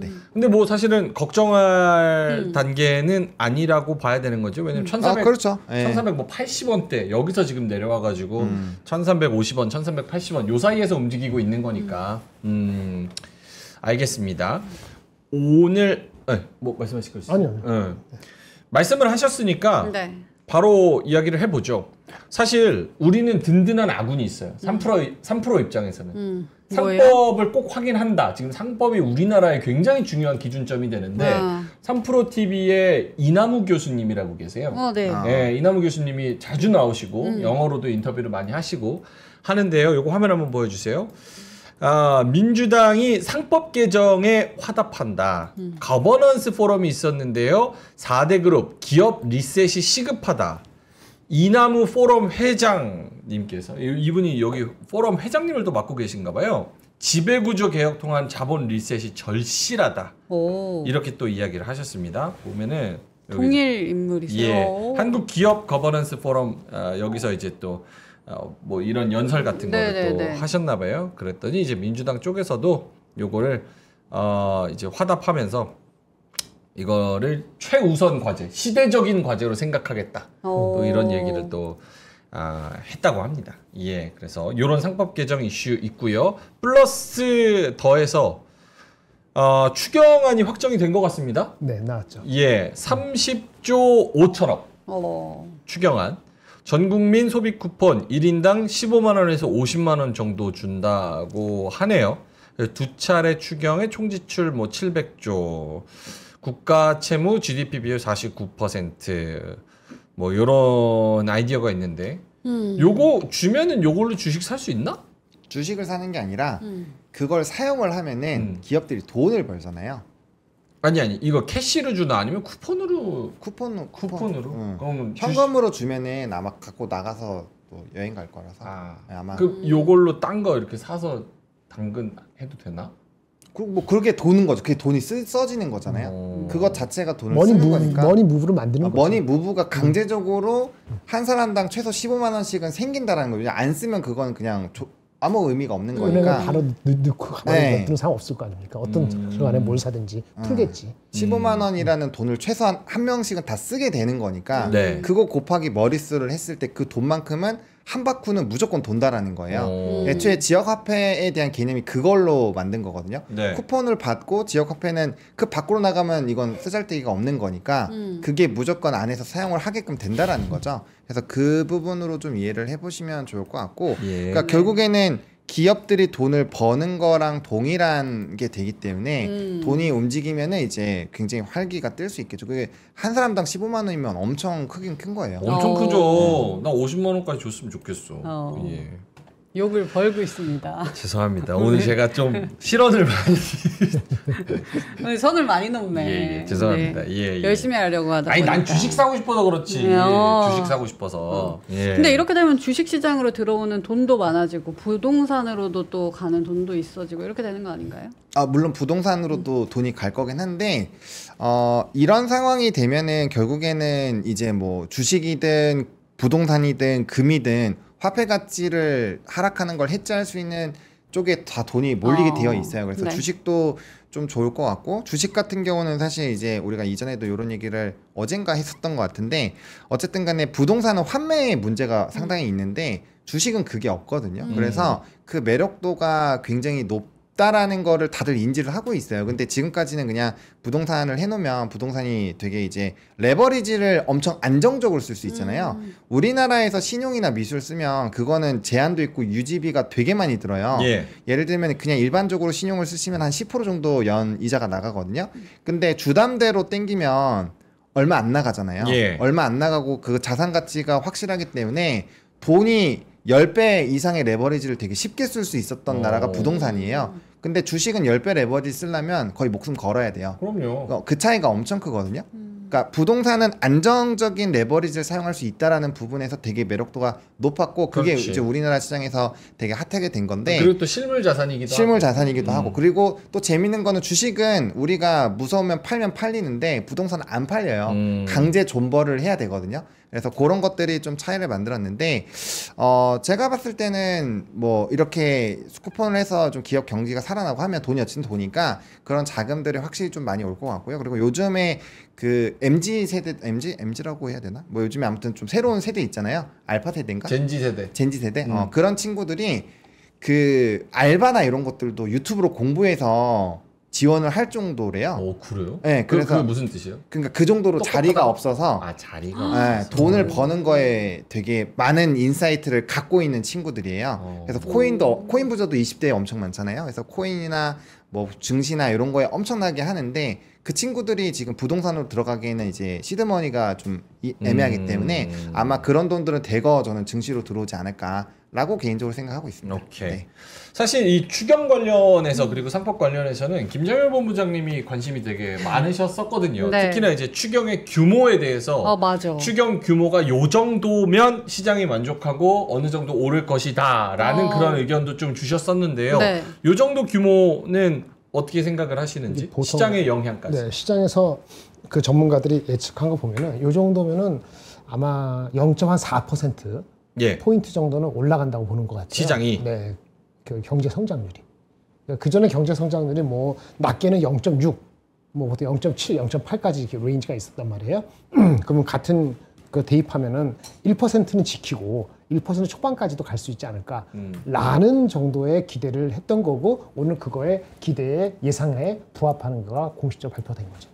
네. 근데 뭐 사실은 걱정할 단계는 아니라고 봐야 되는 거죠. 왜냐면 1300, 그렇죠. 네. 1380원대 여기서 지금 내려와가지고 1350원, 1380원 요 사이에서 움직이고 있는 거니까. 알겠습니다. 오늘 뭐 말씀하실 거 있어요? 아니요. 말씀을 하셨으니까 네. 바로 이야기를 해보죠. 사실 우리는 든든한 아군이 있어요. 3% 입장에서는. 상법을 꼭 확인한다. 지금 상법이 우리나라에 굉장히 중요한 기준점이 되는데 3프로 TV의 이남우 교수님이라고 계세요. 네. 네, 이남우 교수님이 자주 나오시고 영어로도 인터뷰를 많이 하시고 하는데요. 요거 화면 한번 보여주세요. 민주당이 상법 개정에 화답한다. 거버넌스 포럼이 있었는데요. 4대 그룹 기업 리셋이 시급하다. 이나무 포럼 회장님께서 이분이 여기 포럼 회장님을 또 맡고 계신가 봐요. 지배구조 개혁 통한 자본 리셋이 절실하다. 오. 이렇게 또 이야기를 하셨습니다. 보면은 여기 동일 인물이세요. 예, 한국 기업 거버넌스 포럼 여기서 이제 또 뭐 이런 연설 같은 거를 또 하셨나 봐요. 그랬더니 이제 민주당 쪽에서도 요거를 이제 화답하면서 이거를 최우선 과제, 시대적인 과제로 생각하겠다. 또 이런 얘기를 또 했다고 합니다. 예, 그래서 이런 상법 개정 이슈 있고요. 플러스 더해서 추경안이 확정이 된 것 같습니다. 네, 나왔죠. 예, 30조 5천억 추경안. 전국민 소비 쿠폰 1인당 15만 원에서 50만 원 정도 준다고 하네요. 두 차례 추경의 총 지출 뭐 700조. 국가 채무 GDP 비율 49%. 뭐 요런 아이디어가 있는데 요거 주면은 요걸로 주식 살 수 있나? 주식을 사는 게 아니라 그걸 사용을 하면은 기업들이 돈을 벌잖아요. 아니 이거 캐시로 주나 아니면 쿠폰으로? 쿠폰으로. 그러면 현금으로 주면은 아마 갖고 나가서 또 여행 갈 거라서 아마 그 요걸로 딴 거 이렇게 사서 당근 해도 되나? 뭐 그렇게 도는 거죠. 그게 돈이 써지는 거잖아요. 그것 자체가 돈을 머니 쓰는 거니까. 머니 무브로 만드는 거죠. 머니 무브가 강제적으로 한 사람당 최소 15만 원씩은 생긴다라는 거죠. 안 쓰면 그건 그냥 아무 의미가 없는 은행을 거니까. 바로 넣고 가만히 놔두는 상관없을 거 아닙니까? 어떤 순간에 뭘 사든지 풀겠지. 15만 원이라는 돈을 최소한 한 명씩은 다 쓰게 되는 거니까 네. 그거 곱하기 머릿수를 했을 때 그 돈만큼은 한 바쿠는 무조건 돈다라는 거예요. 애초에 지역화폐에 대한 개념이 그걸로 만든 거거든요. 네. 쿠폰을 받고 지역화폐는 그 밖으로 나가면 이건 쓰잘데기가 없는 거니까 그게 무조건 안에서 사용을 하게끔 된다라는 거죠. 그래서 그 부분으로 좀 이해를 해보시면 좋을 것 같고 그러니까 결국에는 기업들이 돈을 버는 거랑 동일한 게 되기 때문에 돈이 움직이면은 이제 굉장히 활기가 뜰 수 있겠죠. 그게 한 사람당 15만 원이면 엄청 크긴 큰 거예요. 엄청 크죠. 나 50만 원까지 줬으면 좋겠어. 예. 욕을 벌고 있습니다. 죄송합니다. 오늘 제가 좀 실언을 많이 오늘 선을 많이 넘네. 예, 죄송합니다. 네. 예. 열심히 하려고 하다 아니 보니까. 난 주식 사고 싶어서 그렇지. 주식 사고 싶어서. 예. 근데 이렇게 되면 주식 시장으로 들어오는 돈도 많아지고 부동산으로도 또 가는 돈도 있어지고 이렇게 되는 거 아닌가요? 물론 부동산으로도 돈이 갈 거긴 한데 이런 상황이 되면은 결국에는 이제 뭐 주식이든 부동산이든 금이든 화폐 가치를 하락하는 걸 해지할 수 있는 쪽에 다 돈이 몰리게 되어 있어요. 그래서 주식도 좀 좋을 것 같고 주식 같은 경우는 사실 이제 우리가 이전에도 이런 얘기를 어젠가 했었던 것 같은데 어쨌든 간에 부동산은 환매의 문제가 상당히 있는데 주식은 그게 없거든요. 그래서 그 매력도가 굉장히 높다라는 거를 다들 인지를 하고 있어요. 근데 지금까지는 그냥 부동산을 해놓으면 부동산이 되게 이제 레버리지를 엄청 안정적으로 쓸 수 있잖아요. 우리나라에서 신용이나 미술 쓰면 그거는 제한도 있고 유지비가 되게 많이 들어요. 예를 들면 그냥 일반적으로 신용을 쓰시면 한 10% 정도 연 이자가 나가거든요. 근데 주담대로 땡기면 얼마 안 나가잖아요. 얼마 안 나가고 그 자산 가치가 확실하기 때문에 돈이 10배 이상의 레버리지를 되게 쉽게 쓸 수 있었던 나라가 부동산이에요. 근데 주식은 10배 레버리지 쓰려면 거의 목숨 걸어야 돼요. 그럼요. 그 차이가 엄청 크거든요. 그러니까 부동산은 안정적인 레버리지를 사용할 수 있다라는 부분에서 되게 매력도가 높았고 그게 그렇지. 이제 우리나라 시장에서 되게 핫하게 된 건데 그리고 또 실물 자산이기도 하고 그리고 또 재밌는 거는 주식은 우리가 무서우면 팔면 팔리는데 부동산은 안 팔려요. 강제 존버를 해야 되거든요. 그래서 그런 것들이 좀 차이를 만들었는데 제가 봤을 때는 뭐 이렇게 쿠폰을 해서 좀 기업 경기가 살아나고 하면 돈이 어쨌든 돈이니까 그런 자금들이 확실히 좀 많이 올 것 같고요. 그리고 요즘에 그 MZ 세대 MZ라고 해야 되나? 뭐 요즘에 아무튼 좀 새로운 세대 있잖아요. 알파 세대인가? 젠지 세대. 그런 친구들이 그 알바나 이런 것들도 유튜브로 공부해서 지원을 할 정도래요. 그래요? 네, 그래서 그게 무슨 뜻이에요? 그러니까 그 정도로 자리가 없어서 자리가 돈을 버는 거에 되게 많은 인사이트를 갖고 있는 친구들이에요. 그래서 코인 부자도 20대에 엄청 많잖아요. 그래서 코인이나 뭐 증시나 이런 거에 엄청나게 하는데 그 친구들이 지금 부동산으로 들어가기에는 이제 시드머니가 좀 애매하기 때문에 아마 그런 돈들은 대거 저는 증시로 들어오지 않을까 라고 개인적으로 생각하고 있습니다. 오케이. 네. 사실 이 추경 관련해서 그리고 상법 관련해서는 김정일 본부장님이 관심이 되게 많으셨었거든요. 네. 특히나 이제 추경의 규모에 대해서 맞아. 추경 규모가 요 정도면 시장이 만족하고 어느 정도 오를 것이다라는 그런 의견도 좀 주셨었는데요. 네. 요 정도 규모는 어떻게 생각을 하시는지 보통- 시장의 영향까지. 네, 시장에서 그 전문가들이 예측한 거 보면은 이 정도면은 아마 0.4% 예. 포인트 정도는 올라간다고 보는 것 같아요. 시장이? 네, 그 경제 성장률이. 그 전에 경제 성장률이 뭐 낮게는 0.6, 뭐 보통 0.7, 0.8까지 이렇게 레인지가 있었단 말이에요. 그러면 같은 그 대입하면은 1%는 지키고 1% 초반까지도 갈 수 있지 않을까라는 정도의 기대를 했던 거고 오늘 그거의 기대에 예상에 부합하는 거가 공식적으로 발표된 거죠.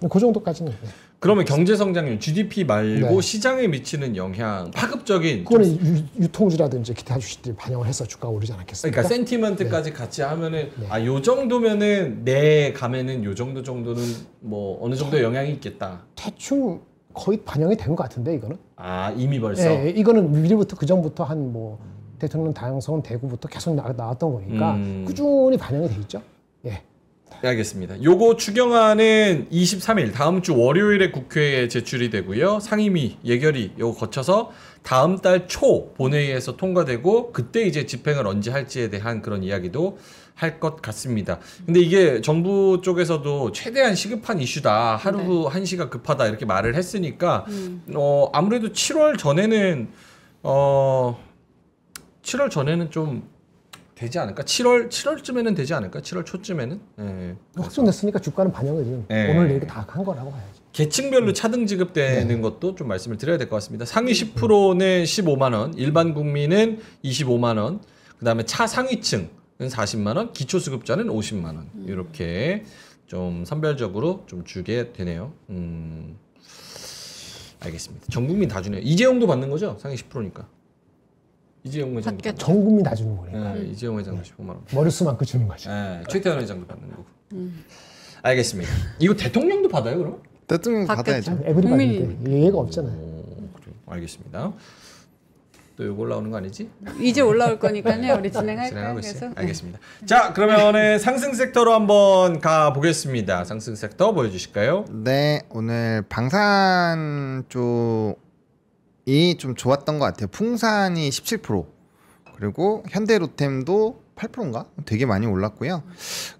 그 정도까지는. 네. 그러면 경제 성장률 GDP 말고 네. 시장에 미치는 영향 파급적인 그거는 유통주라든지 기타 주식들이 반영을 해서 주가가 오르지 않았겠습니까? 그러니까 센티먼트까지 같이 하면은 요 정도면은 내 감에는 요 정도는 뭐 어느 정도 영향이 있겠다. 대충 거의 반영이 된 것 같은데 이거는. 이미 벌써. 예, 이거는 미리부터 그 전부터 한 뭐 대통령 당선 대구부터 계속 나왔던 거니까 꾸준히 반영이 돼 있죠. 예. 네, 알겠습니다. 요거 추경안은 23일 다음 주 월요일에 국회에 제출이 되고요. 상임위 예결위 요거 거쳐서 다음 달 초 본회의에서 통과되고 그때 이제 집행을 언제 할지에 대한 그런 이야기도 할 것 같습니다. 근데 이게 정부 쪽에서도 최대한 시급한 이슈다. 하루 한시가 급하다 이렇게 말을 했으니까 아무래도 7월 전에는 7월 전에는 좀 되지 않을까? 7월쯤에는 되지 않을까? 7월 초쯤에는? 예. 확정됐으니까 주가는 반영을 지금 네. 오늘 내일 다 한 거라고 봐야죠. 계층별로 차등 지급되는 것도 좀 말씀을 드려야 될 것 같습니다. 상위 10%는 15만 원, 일반 국민은 25만 원, 그다음에 차상위층은 40만 원, 기초수급자는 50만 원. 이렇게 좀 선별적으로 좀 주게 되네요. 알겠습니다. 전 국민 다 주네요. 이재용도 받는 거죠? 상위 10%니까. 이재용 회장도 받는 전 국민 다 주는 거니까. 거죠. 네, 이재용 회장도 15만 원. 머릿수만큼 주는 거죠. 네, 최태원 회장도 받는 거고. 알겠습니다. 이거 대통령도 받아요, 그럼? 대통령 받겠죠. 받아야죠. 에브리 국민이- 받는데 얘가 없잖아요. 그래요. 알겠습니다. 또 이거 올라오는 거 아니지? 이제 올라올 거니까요. 우리 진행할까요? 진행하고 있어요. 계속? 알겠습니다. 자, 그러면 상승 섹터로 한번 가 보겠습니다. 상승 섹터 보여주실까요? 네, 오늘 방산 쪽이 좀 좋았던 것 같아요. 풍산이 17%, 그리고 현대로템도 8%인가? 되게 많이 올랐고요.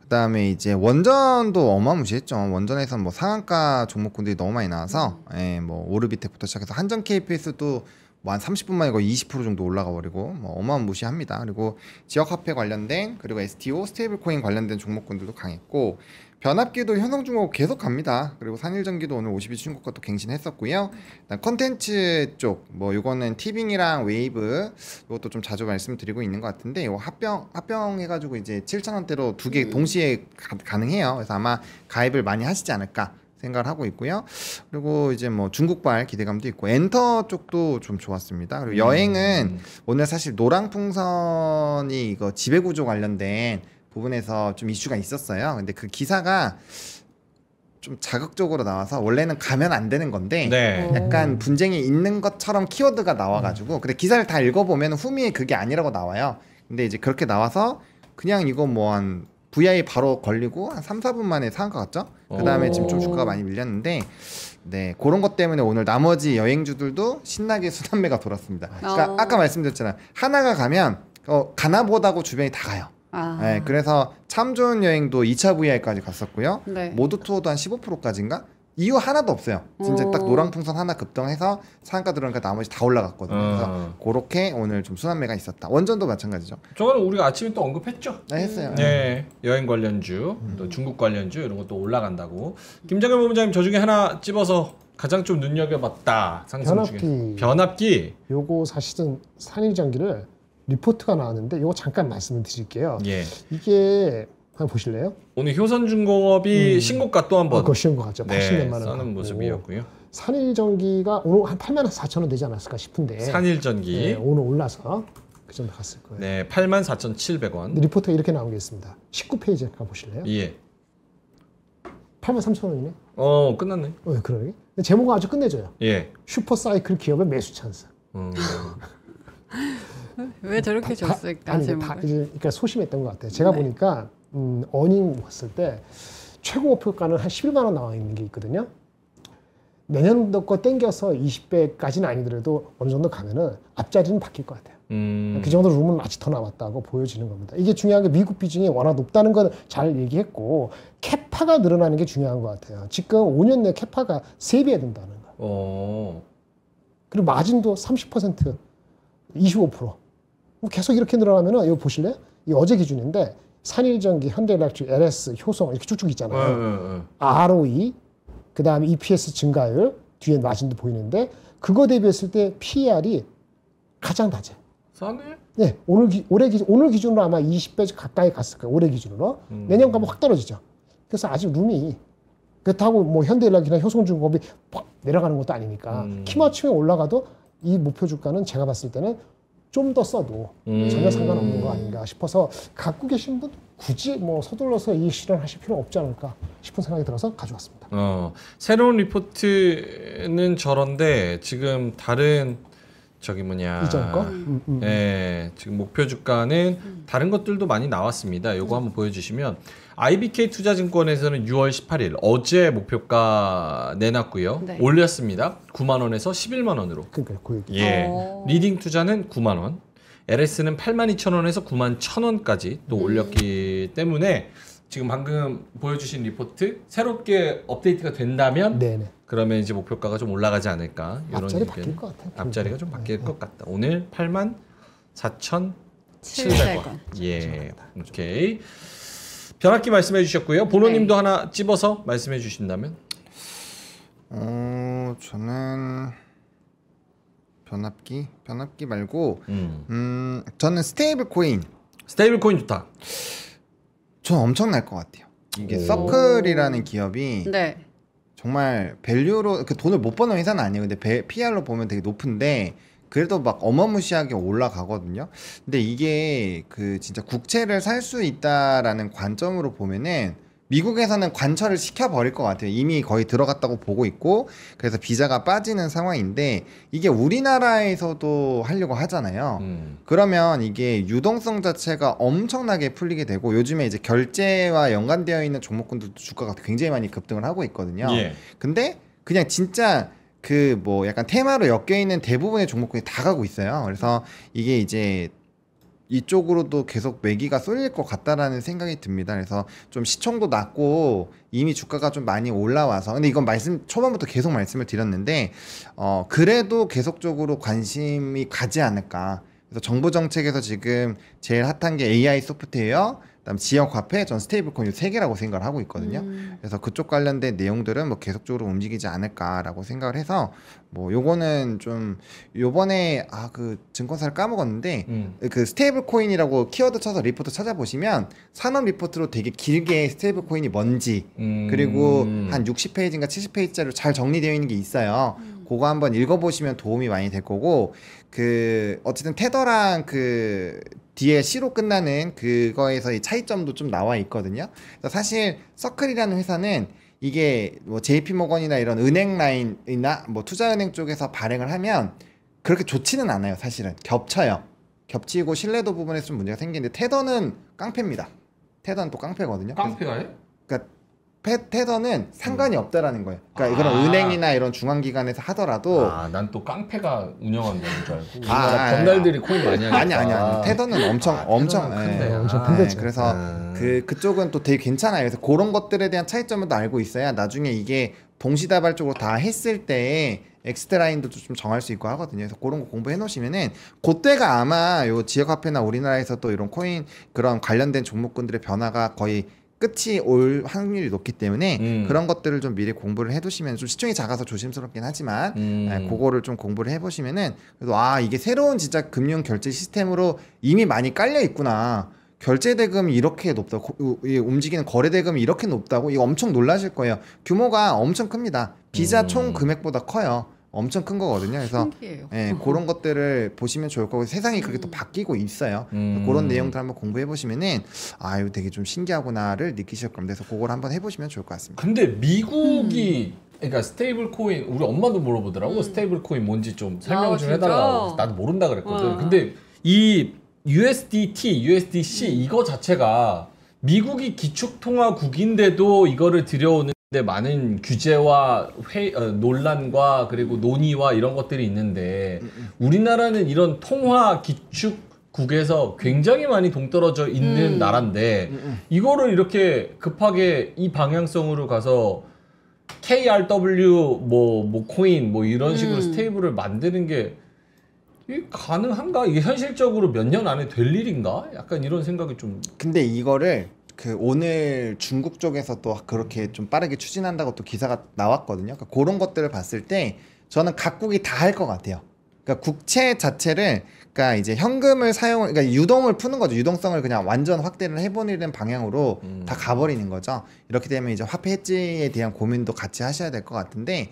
그다음에 이제 원전도 어마무시했죠. 원전에서 뭐 상한가 종목군들이 너무 많이 나와서, 뭐 오르비텍부터 시작해서 한전 KPS도 뭐 한 30분 만에 거의 20% 정도 올라가 버리고 뭐 어마무시합니다. 그리고 지역화폐 관련된, 그리고 STO 스테이블코인 관련된 종목군들도 강했고, 변압기도 현성중공업 계속 갑니다. 그리고 산일전기도 오늘 52 중국과 또 갱신했었고요. 일단 컨텐츠 쪽, 뭐 요거는 티빙이랑 웨이브 이것도 좀 자주 말씀드리고 있는 것 같은데, 이거 합병해가지고 이제 7,000원대로 두 개 동시에 가능해요. 그래서 아마 가입을 많이 하시지 않을까 생각을 하고 있고요. 그리고 이제 뭐 중국발 기대감도 있고, 엔터 쪽도 좀 좋았습니다. 그리고 여행은 오늘 사실 노랑풍선이 이거 지배구조 관련된 부분에서 좀 이슈가 있었어요. 근데 그 기사가 좀 자극적으로 나와서 원래는 가면 안 되는 건데 네. 약간 분쟁이 있는 것처럼 키워드가 나와가지고, 근데 기사를 다 읽어보면 후미에 그게 아니라고 나와요. 근데 이제 그렇게 나와서 그냥 이거 뭐 한 VI 바로 걸리고 한 3, 4분 만에 상한가 갔죠. 그 다음에 지금 좀 주가가 많이 밀렸는데, 네, 그런 것 때문에 오늘 나머지 여행주들도 신나게 순환매가 돌았습니다. 그러니까 아까 말씀드렸잖아요. 하나가 가면 가나보다고 주변이 다 가요. 네, 그래서 참 좋은 여행도 2차 VI까지 갔었고요. 네. 모두 투어도 한 15%까지인가? 이후 하나도 없어요. 진짜 딱 노랑풍선 하나 급등해서 상한가 들어오니까 나머지 다 올라갔거든요. 그래서 그렇게 오늘 좀 순환매가 있었다. 원전도 마찬가지죠. 저거는 우리가 아침에 또 언급했죠. 네, 했어요. 네, 여행 관련주, 또 중국 관련주 이런 것도 올라간다고. 김정일 본부장님 저 중에 하나 집어서 가장 좀 눈여겨봤다. 상승 중에. 변압기. 요거 사실은 산일전기를 리포트가 나왔는데 요거 잠깐 말씀을 드릴게요. 예. 이게 한번 보실래요? 오늘 효선중공업이 신고가 또 한번 그거 쉬운 것 같죠. 80몇만 원 써는 갖고. 모습이었고요. 산일전기가 오늘 한 84,000원 되지 않았을까 싶은데 산일전기. 네, 오늘 올라서 그 정도 갔을 거예요. 네, 84,700원. 리포트가 이렇게 나온 게 있습니다. 19페이지 잠깐 보실래요? 예. 83,000원이네. 끝났네. 그러게. 근데 제목은 아주 끝내줘요. 예. 슈퍼사이클 기업의 매수 찬스. 왜 저렇게 줬을까? 아니 제목을. 다 이제 그러니까 소심했던 것 같아요. 제가 네. 보니까 어닝 봤을 때 최고 목표가는 한 11만 원 나와 있는 게 있거든요. 내년도 거 땡겨서 20배까지는 아니더라도 어느 정도 가면은 앞자리는 바뀔 것 같아요. 그 정도 룸은 아직 더 남았다고 보여지는 겁니다. 이게 중요한 게 미국 비중이 워낙 높다는 건 잘 얘기했고 캐파가 늘어나는 게 중요한 것 같아요. 지금 5년 내 캐파가 3배 된다는 거. 그리고 마진도 30%, 25%. 계속 이렇게 늘어나면은 이거 보실래요? 이 어제 기준인데 산일전기, 현대일렉트릭, LS, 효성 이렇게 쭉쭉 있잖아요. ROE, 그 다음에 EPS 증가율, 뒤에 마진도 보이는데 그거 대비했을 때 PER이 가장 낮아요. 싸네? 네, 오늘 기준으로 아마 20배 가까이 갔을 거예요. 올해 기준으로. 내년 가면 확 떨어지죠. 그래서 아직 룸이 그렇다고 뭐 현대일락이나 효성중공업이 팍 내려가는 것도 아니니까 키 맞추면 올라가도 이 목표 주가는 제가 봤을 때는 좀 더 써도 전혀 상관없는 거 아닌가 싶어서 갖고 계신 분 굳이 뭐 서둘러서 이 실현하실 필요 없지 않을까 싶은 생각이 들어서 가져왔습니다. 새로운 리포트는 저런데 지금 다른 저기 뭐냐 이전 거? 네, 지금 목표 주가는 다른 것들도 많이 나왔습니다. 요거 한번 보여주시면 IBK 투자증권에서는 6월 18일 어제 목표가 내놨고요. 네. 올렸습니다. 9만 원에서 11만 원으로. 그러니까 그 얘기. 예. 리딩 투자는 9만 원. LS는 8만 2천 원에서 9만 1천 원까지 또 올렸기 때문에 지금 방금 보여주신 리포트 새롭게 업데이트가 된다면 네네. 그러면 이제 목표가가 좀 올라가지 않을까 이런 앞자리 의견. 바뀔 것 같아요. 앞자리가 좀 바뀔 것 같다. 오늘 8만 4천 700원. 700원. 예. 오케이. 변압기 말씀해 주셨고요. 보노님도 하나 찝어서 말씀해 주신다면? 저는 변압기 말고 저는 스테이블 코인. 스테이블 코인 좋다. 전 엄청날 것 같아요. 이게 서클이라는 기업이 네. 정말 밸류로 그 돈을 못 버는 회사는 아니에요. 근데 PR로 보면 되게 높은데 그래도 막 어마무시하게 올라가거든요. 근데 이게 그 진짜 국채를 살 수 있다라는 관점으로 보면은 미국에서는 관철을 시켜버릴 것 같아요. 이미 거의 들어갔다고 보고 있고 그래서 비자가 빠지는 상황인데 이게 우리나라에서도 하려고 하잖아요. 그러면 이게 유동성 자체가 엄청나게 풀리게 되고 요즘에 이제 결제와 연관되어 있는 종목군들도 주가가 굉장히 많이 급등을 하고 있거든요. 예. 근데 그냥 진짜 그 뭐 약간 테마로 엮여 있는 대부분의 종목군이 다 가고 있어요. 그래서 이게 이제 이쪽으로도 계속 매기가 쏠릴 것 같다라는 생각이 듭니다. 그래서 좀 시총도 낮고 이미 주가가 좀 많이 올라와서 근데 이건 초반부터 계속 말씀을 드렸는데 그래도 계속적으로 관심이 가지 않을까. 그래서 정부 정책에서 지금 제일 핫한 게 AI 소프트웨어, 그다음 지역 화폐, 전 스테이블코인 3개라고 생각을 하고 있거든요. 그래서 그쪽 관련된 내용들은 뭐 계속적으로 움직이지 않을까라고 생각을 해서 뭐 요거는 좀 요번에 그 증권사를 까먹었는데 그 스테이블코인이라고 키워드 쳐서 리포트 찾아보시면 산업 리포트로 되게 길게 스테이블코인이 뭔지 그리고 한 60페이지인가 70페이지짜리로 잘 정리되어 있는 게 있어요. 그거 한번 읽어보시면 도움이 많이 될 거고 그 어쨌든 테더랑 그 뒤에 C로 끝나는 그거에서의 차이점도 좀 나와 있거든요. 그래서 사실 서클이라는 회사는 이게 뭐 JP모건이나 이런 은행 라인이나 뭐 투자은행 쪽에서 발행을 하면 그렇게 좋지는 않아요. 사실은 겹쳐요. 겹치고 신뢰도 부분에서 좀 문제가 생기는데 테더는 깡패입니다. 테더는 또 깡패거든요. 깡패가 해? 그러니까 테더는 상관이 없다라는 거예요. 그러니까 이런 은행이나 이런 중앙기관에서 하더라도 난 또 깡패가 운영한다는 줄 알고 우리나라 건달들이 코인 많이 하니까 아니. 테더는 엄청 큰데. 엄청 큰데죠. 그래서 그쪽은 또 되게 괜찮아요. 그래서 그런 것들에 대한 차이점을 또 알고 있어야 나중에 이게 동시다발적으로 다 했을 때 엑스트 라인도 좀 정할 수 있고 하거든요. 그래서 그런 거 공부해 놓으시면은 그때가 아마 요 지역화폐나 우리나라에서 또 이런 코인 그런 관련된 종목군들의 변화가 거의 끝이 올 확률이 높기 때문에 그런 것들을 좀 미리 공부를 해두시면 좀 시총이 작아서 조심스럽긴 하지만 그거를 좀 공부를 해보시면은 그래도 이게 새로운 진짜 금융 결제 시스템으로 이미 많이 깔려 있구나. 결제 대금이 이렇게 높다고 움직이는 거래 대금이 이렇게 높다고 이거 엄청 놀라실 거예요. 규모가 엄청 큽니다. 비자 총 금액보다 커요. 엄청 큰 거거든요. 그래서 그런 것들을 보시면 좋을 거고 세상이 그렇게 또 바뀌고 있어요. 그런 내용들 한번 공부해 보시면은 이거 되게 좀 신기하구나를 느끼실 겁니다. 그래서 그걸 한번 해보시면 좋을 것 같습니다. 근데 미국이 그러니까 스테이블 코인 우리 엄마도 물어보더라고. 스테이블 코인 뭔지 좀 설명 좀 진짜? 해달라고. 나도 모른다 그랬거든. 근데 이 USDT, USDC 이거 자체가 미국이 기축통화국인데도 이거를 들여오는데 많은 규제와 논란과 그리고 논의와 이런 것들이 있는데 우리나라는 이런 통화 기축국에서 굉장히 많이 동떨어져 있는 나라인데 이거를 이렇게 급하게 이 방향성으로 가서 KRW 뭐 코인 뭐 이런 식으로 스테이블을 만드는 게 이게 가능한가? 이게 현실적으로 몇 년 안에 될 일인가? 약간 이런 생각이 좀. 근데 이거를 그 오늘 중국 쪽에서도 그렇게 좀 빠르게 추진한다고 또 기사가 나왔거든요. 그러니까 그런 것들을 봤을 때 저는 각국이 다 할 것 같아요. 그러니까 국채 자체를 그러니까 이제 현금을 그러니까 유동을 푸는 거죠. 유동성을 그냥 완전 확대를 해버리는 방향으로 다 가버리는 거죠. 이렇게 되면 이제 화폐 해지에 대한 고민도 같이 하셔야 될 것 같은데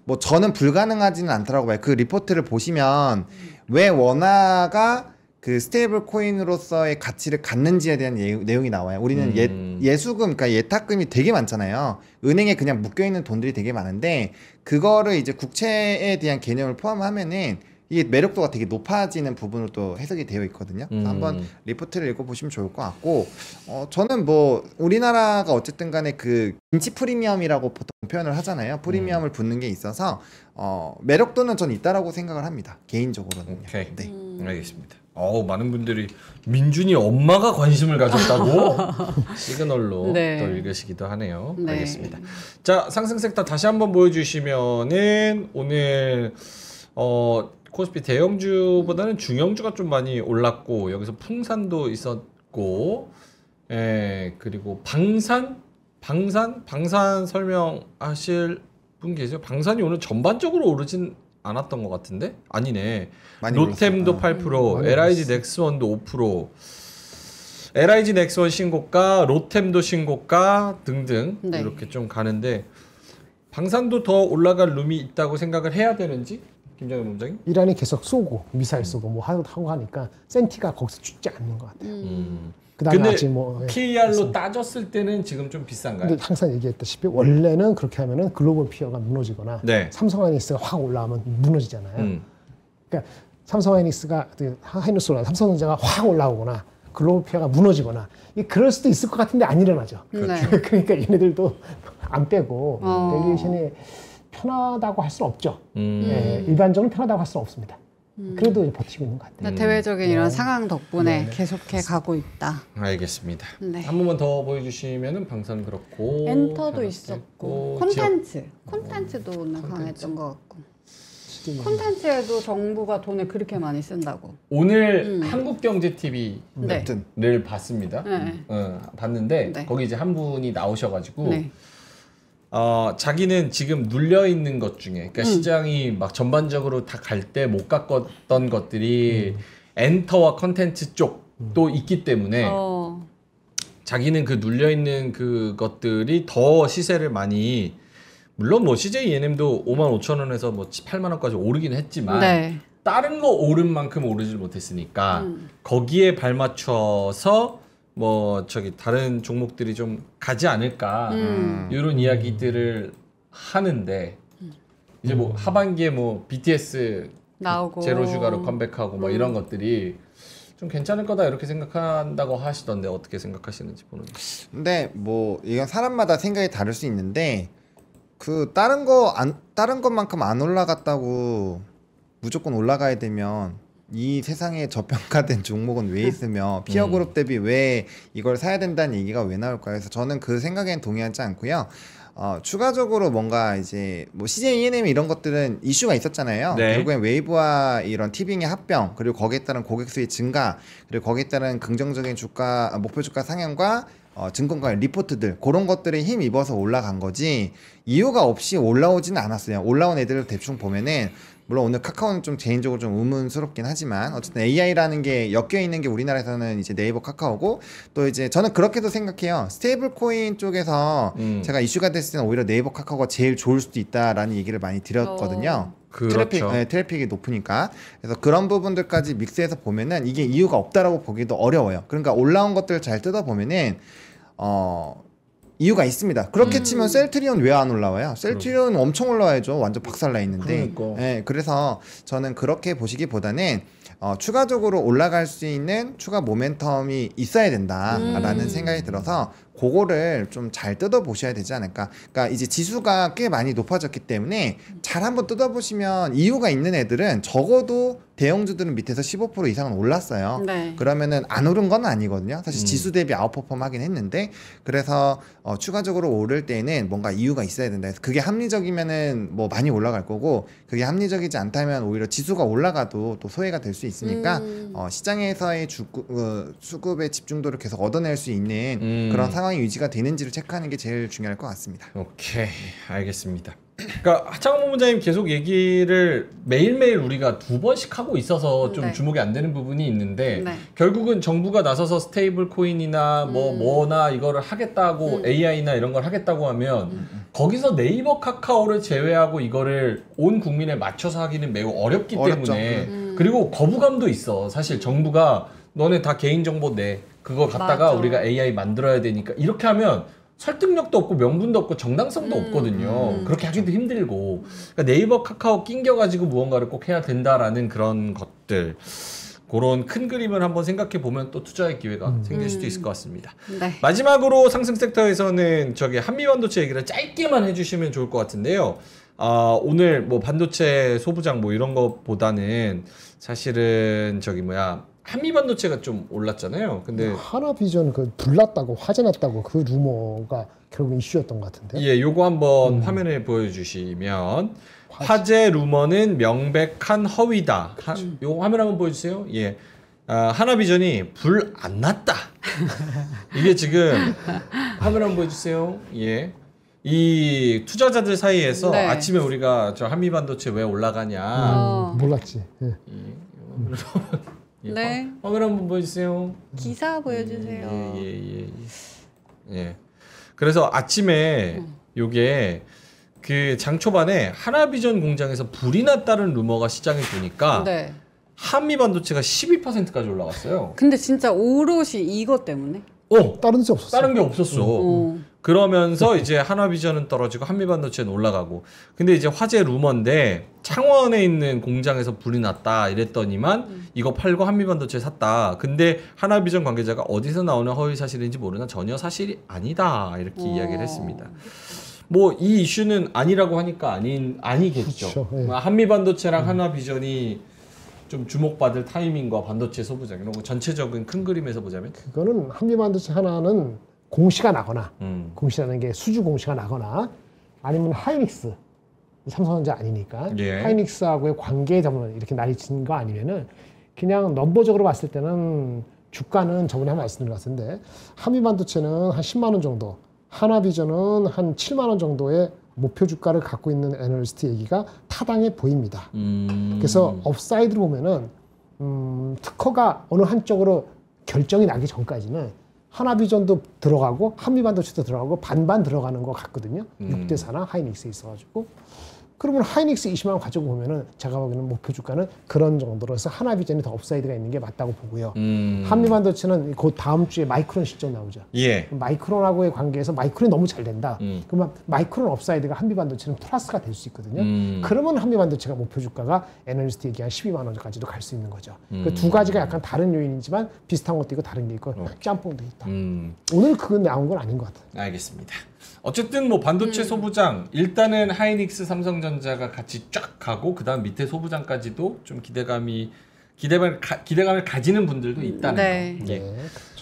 뭐 저는 불가능하지는 않더라고 봐요. 그 리포트를 보시면 왜 원화가 그 스테이블 코인으로서의 가치를 갖는지에 대한 내용이 나와요. 우리는 예수금, 그러니까 예탁금이 되게 많잖아요. 은행에 그냥 묶여있는 돈들이 되게 많은데 그거를 이제 국채에 대한 개념을 포함하면은 이게 매력도가 되게 높아지는 부분으로 또 해석이 되어 있거든요. 그래서 한번 리포트를 읽어보시면 좋을 것 같고 저는 뭐 우리나라가 어쨌든 간에 그 김치 프리미엄이라고 보통 표현을 하잖아요. 프리미엄을 붙는 게 있어서 매력도는 전 있다라고 생각을 합니다. 개인적으로는. 오케이. 네. 알겠습니다. 많은 분들이 민준이 엄마가 관심을 가졌다고 시그널로 네. 또 읽으시기도 하네요. 네. 알겠습니다. 자, 상승 섹터 다시 한번 보여주시면은 오늘 코스피 대형주보다는 중형주가 좀 많이 올랐고 여기서 풍산도 있었고 그리고 방산 설명하실 분 계세요? 방산이 오늘 전반적으로 오르진 않았던 것 같은데? 아니네. 로템도 8%, LIG 넥스원도 5%, LIG 넥스원 신고가, 로템도 신고가 등등 네. 이렇게 좀 가는데 방산도 더 올라갈 룸이 있다고 생각을 해야 되는지? 김정일 본부장님? 이란이 계속 쏘고 미사일 쏘고 뭐 하고 하니까 센티가 거기서 죽지 않는 것 같아요. 그다음에 근데 아직 뭐 PER로 따졌을 때는 지금 좀 비싼가요? 근데 항상 얘기했다시피 원래는 그렇게 하면은 글로벌 피어가 무너지거나 네. 삼성하이닉스가 확 올라오면 무너지잖아요. 그러니까 삼성하이닉스가 삼성전자가 확 올라오거나 글로벌 피어가 무너지거나 그럴 수도 있을 것 같은데 안 일어나죠. 네. 그러니까 얘네들도 안 빼고 밸류에이션이 편하다고 할 수는 없죠. 일반적으로 편하다고 할 수는 없습니다. 그래도 이제 버티고 있는 것 같아요. 그러니까 대외적인 이런 상황 덕분에 계속해 가고 있다. 알겠습니다. 네. 한 번만 더 보여주시면은 방산 그렇고 엔터도 변화도 있었고 있고, 콘텐츠도 오늘 강했던 것 같고 콘텐츠에도 정부가 돈을 그렇게 많이 쓴다고. 오늘 한국경제TV를 네. 봤습니다. 네. 봤는데 네. 거기 이제 한 분이 나오셔가지고 네. 자기는 지금 눌려 있는 것 중에, 그러니까 시장이 막 전반적으로 다 갈 때 못 갔던 것들이 엔터와 컨텐츠 쪽도 있기 때문에 자기는 그 눌려 있는 그것들이 더 시세를 많이, 물론 뭐 CJ ENM도 55,000원에서 뭐 8만 원까지 오르긴 했지만 네. 다른 거 오른 만큼 오르질 못했으니까 거기에 발맞춰서 뭐 다른 종목들이 좀 가지 않을까 이런 이야기들을 하는데 이제 뭐 하반기에 뭐 BTS 나오고 제로슈가로 컴백하고 뭐 이런 것들이 좀 괜찮을 거다 이렇게 생각한다고 하시던데 어떻게 생각하시는지 보는. 근데 뭐 이건 사람마다 생각이 다를 수 있는데 그 다른 것만큼 안 올라갔다고 무조건 올라가야 되면 이 세상에 저평가된 종목은 왜 있으며 피어 그룹 대비 왜 이걸 사야 된다는 얘기가 왜 나올까요? 그래서 저는 그 생각엔 동의하지 않고요. 추가적으로 뭔가 이제 뭐 CJ ENM 이런 것들은 이슈가 있었잖아요. 네. 결국엔 웨이브와 이런 티빙의 합병, 그리고 거기에 따른 고객 수익 증가, 그리고 거기에 따른 긍정적인 목표 주가 상향과 증권가의 리포트들, 그런 것들에 힘 입어서 올라간 거지 이유가 없이 올라오지는 않았어요. 올라온 애들을 대충 보면은 물론 오늘 카카오는 좀 개인적으로 좀 의문스럽긴 하지만 어쨌든 AI라는 게 엮여 있는 게 우리나라에서는 이제 네이버 카카오고, 또 이제 저는 그렇게도 생각해요. 스테이블 코인 쪽에서 제가 이슈가 됐을 때는 오히려 네이버 카카오가 제일 좋을 수도 있다라는 얘기를 많이 드렸거든요. 그렇죠. 트래픽이 높으니까. 그래서 그런 부분들까지 믹스해서 보면은 이게 이유가 없다라고 보기도 어려워요. 그러니까 올라온 것들을 잘 뜯어보면은 이유가 있습니다. 그렇게 치면 셀트리온 왜 안 올라와요? 셀트리온 엄청 올라와야죠. 완전 박살나 있는데. 그러니까. 네, 그래서 저는 그렇게 보시기보다는 추가적으로 올라갈 수 있는 추가 모멘텀이 있어야 된다라는 생각이 들어서 그거를 좀 잘 뜯어보셔야 되지 않을까. 그러니까 이제 지수가 꽤 많이 높아졌기 때문에 잘 한번 뜯어보시면 이유가 있는 애들은 적어도 대형주들은 밑에서 15% 이상은 올랐어요. 네. 그러면은 안 오른 건 아니거든요. 사실 지수 대비 아웃퍼폼 하긴 했는데, 그래서 추가적으로 오를 때는 뭔가 이유가 있어야 된다. 그게 합리적이면은 뭐 많이 올라갈 거고, 그게 합리적이지 않다면 오히려 지수가 올라가도 또 소외가 될 수 있으니까 시장에서의 수급의 집중도를 계속 얻어낼 수 있는 그런 상황이 유지가 되는지를 체크하는 게 제일 중요할 것 같습니다. 오케이, 알겠습니다. 그러니까 하창원 본부장님 계속 얘기를 매일매일 우리가 2번씩 하고 있어서 좀 네. 주목이 안 되는 부분이 있는데 네. 결국은 정부가 나서서 스테이블 코인이나 뭐나 이거를 하겠다고 AI나 이런 걸 하겠다고 하면 거기서 네이버 카카오를 제외하고 이거를 온 국민에 맞춰서 하기는 매우 어렵기 어렵죠. 때문에 그리고 거부감도 있어. 사실 정부가 너네 다 개인정보 내 그거 갖다가 맞아. 우리가 AI 만들어야 되니까 이렇게 하면 설득력도 없고 명분도 없고 정당성도 없거든요. 그렇게 하기도 힘들고. 그러니까 네이버 카카오 낑겨가지고 무언가를 꼭 해야 된다라는 그런 것들. 그런 큰 그림을 한번 생각해 보면 또 투자의 기회가 생길 수도 있을 것 같습니다. 네. 마지막으로 상승 섹터에서는 저기 한미반도체 얘기를 짧게만 해주시면 좋을 것 같은데요. 오늘 뭐 반도체 소부장 뭐 이런 것보다는 사실은 저기 한미반도체가 좀 올랐잖아요. 근데 하나비전 그 불났다고 화재 났다고 그 루머가 결국 이슈였던 것 같은데. 예, 요거 한번 화면에 보여주시면 화재 루머는 명백한 허위다. 요거 화면 한번 보여주세요. 예, 하나비전이 불 안 났다. 이게 지금 화면 한번 보여주세요. 예. 이 투자자들 사이에서 네. 아침에 우리가 저 한미반도체 왜 올라가냐. 몰랐지. 예. 예, 네. 화면 한번 보여주세요. 기사 보여주세요. 예. 그래서 아침에 요게 그 장 초반에 하나비전 공장에서 불이 났다는 루머가 시장에 도니까 네. 한미반도체가 12%까지 올라갔어요. 근데 진짜 오롯이 이것 때문에? 다른 데 없었어. 다른 게 없었어. 그러면서 이제 하나비전은 떨어지고 한미반도체는 올라가고. 근데 이제 화재 루머인데 창원에 있는 공장에서 불이 났다 이랬더니만 이거 팔고 한미반도체 샀다. 근데 하나비전 관계자가 어디서 나오는 허위 사실인지 모르나 전혀 사실이 아니다 이렇게 이야기를 했습니다. 뭐 이 이슈는 아니라고 하니까 아니겠죠. 그렇죠. 예. 한미반도체랑 하나비전이 좀 주목받을 타이밍과 반도체 소부장 이런 거 전체적인 큰 그림에서 보자면 그거는 한미반도체 하나는 공시가 나거나 공시라는 게 수주 공시가 나거나 아니면 하이닉스 삼성전자 아니니까 예. 하이닉스하고의 관계 때문에 이렇게 난리친 거 아니면은 그냥 넘버적으로 봤을 때는 주가는 저번에 한번 말씀드린 것 같은데 한미반도체는 한 10만 원 정도, 하나비전은 한 7만 원 정도의 목표 주가를 갖고 있는 애널리스트 얘기가 타당해 보입니다. 그래서 업사이드로 보면은 특허가 어느 한쪽으로 결정이 나기 전까지는 하나비전도 들어가고 한미반도체도 들어가고 반반 들어가는 것 같거든요. 6대4나 하이닉스에 있어가지고. 그러면 하이닉스 20만 원 가지고 보면은 제가 보기에는 목표 주가는 그런 정도로 해서 하나비전이 더 업사이드가 있는 게 맞다고 보고요. 한미반도체는 곧 다음 주에 마이크론 실적 나오죠. 예. 마이크론하고의 관계에서 마이크론이 너무 잘 된다. 그러면 마이크론 업사이드가 한미반도체는 플러스가 될 수 있거든요. 그러면 한미반도체가 목표 주가가 애널리스트 얘기한 12만 원까지도 갈 수 있는 거죠. 그 두 가지가 약간 다른 요인이지만 비슷한 것도 있고 다른 게 있고 짬뽕도 있다. 오늘 그건 나온 건 아닌 것 같아요. 알겠습니다. 어쨌든 뭐 반도체 소부장 일단은 하이닉스 삼성전자가 같이 쫙 가고 그다음 밑에 소부장까지도 좀 기대감을 가지는 분들도 있다는 네. 거. 예. 네.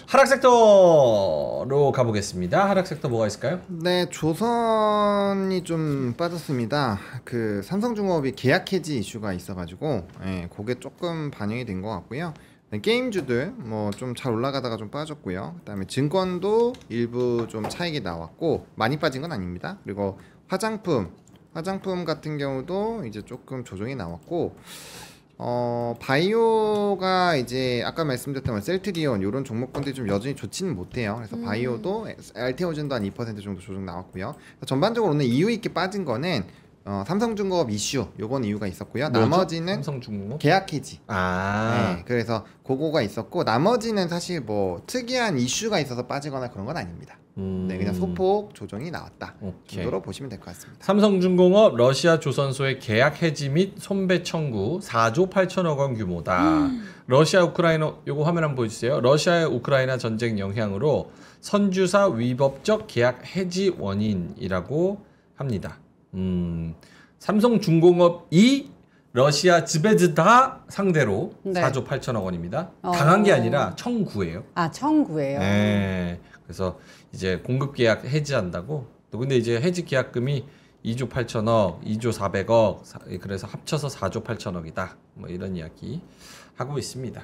하락 섹터로 가보겠습니다. 하락 섹터 뭐가 있을까요? 네, 조선이 좀 빠졌습니다. 그 삼성중공업이 계약 해지 이슈가 있어가지고, 그게 조금 반영이 된 것 같고요. 게임주들 뭐 좀 잘 올라가다가 좀 빠졌고요. 그다음에 증권도 일부 좀 차익이 나왔고 많이 빠진 건 아닙니다. 그리고 화장품 같은 경우도 이제 조금 조정이 나왔고, 바이오가 이제 아까 말씀드렸던 셀트리온 이런 종목군들이 좀 여전히 좋지는 못해요. 그래서 바이오도 알테오젠도 한 2% 정도 조정 나왔고요. 전반적으로 오늘 이유 있게 빠진 거는 삼성중공업 이슈 요건 이유가 있었고요. 뭐죠? 나머지는 삼성중공업? 계약 해지. 아. 네, 그래서 그거가 있었고 나머지는 사실 뭐 특이한 이슈가 있어서 빠지거나 그런 건 아닙니다. 네, 그냥 소폭 조정이 나왔다 오케이. 정도로 보시면 될 것 같습니다. 삼성중공업 러시아 조선소의 계약 해지 및 손배 청구 4조 8천억 원 규모다. 러시아 우크라이나 요거 화면 한번 보여주세요. 러시아의 우크라이나 전쟁 영향으로 선주사 위법적 계약 해지 원인이라고 합니다. 삼성중공업이 러시아 즈베즈다 상대로 네. 4조 8천억 원입니다. 당한 게 아니라 청구예요. 아, 청구예요. 네. 그래서 이제 공급 계약 해지한다고. 또 근데 이제 해지 계약금이 2조 8천억, 2조 400억, 그래서 합쳐서 4조 8천억이다. 뭐 이런 이야기 하고 있습니다.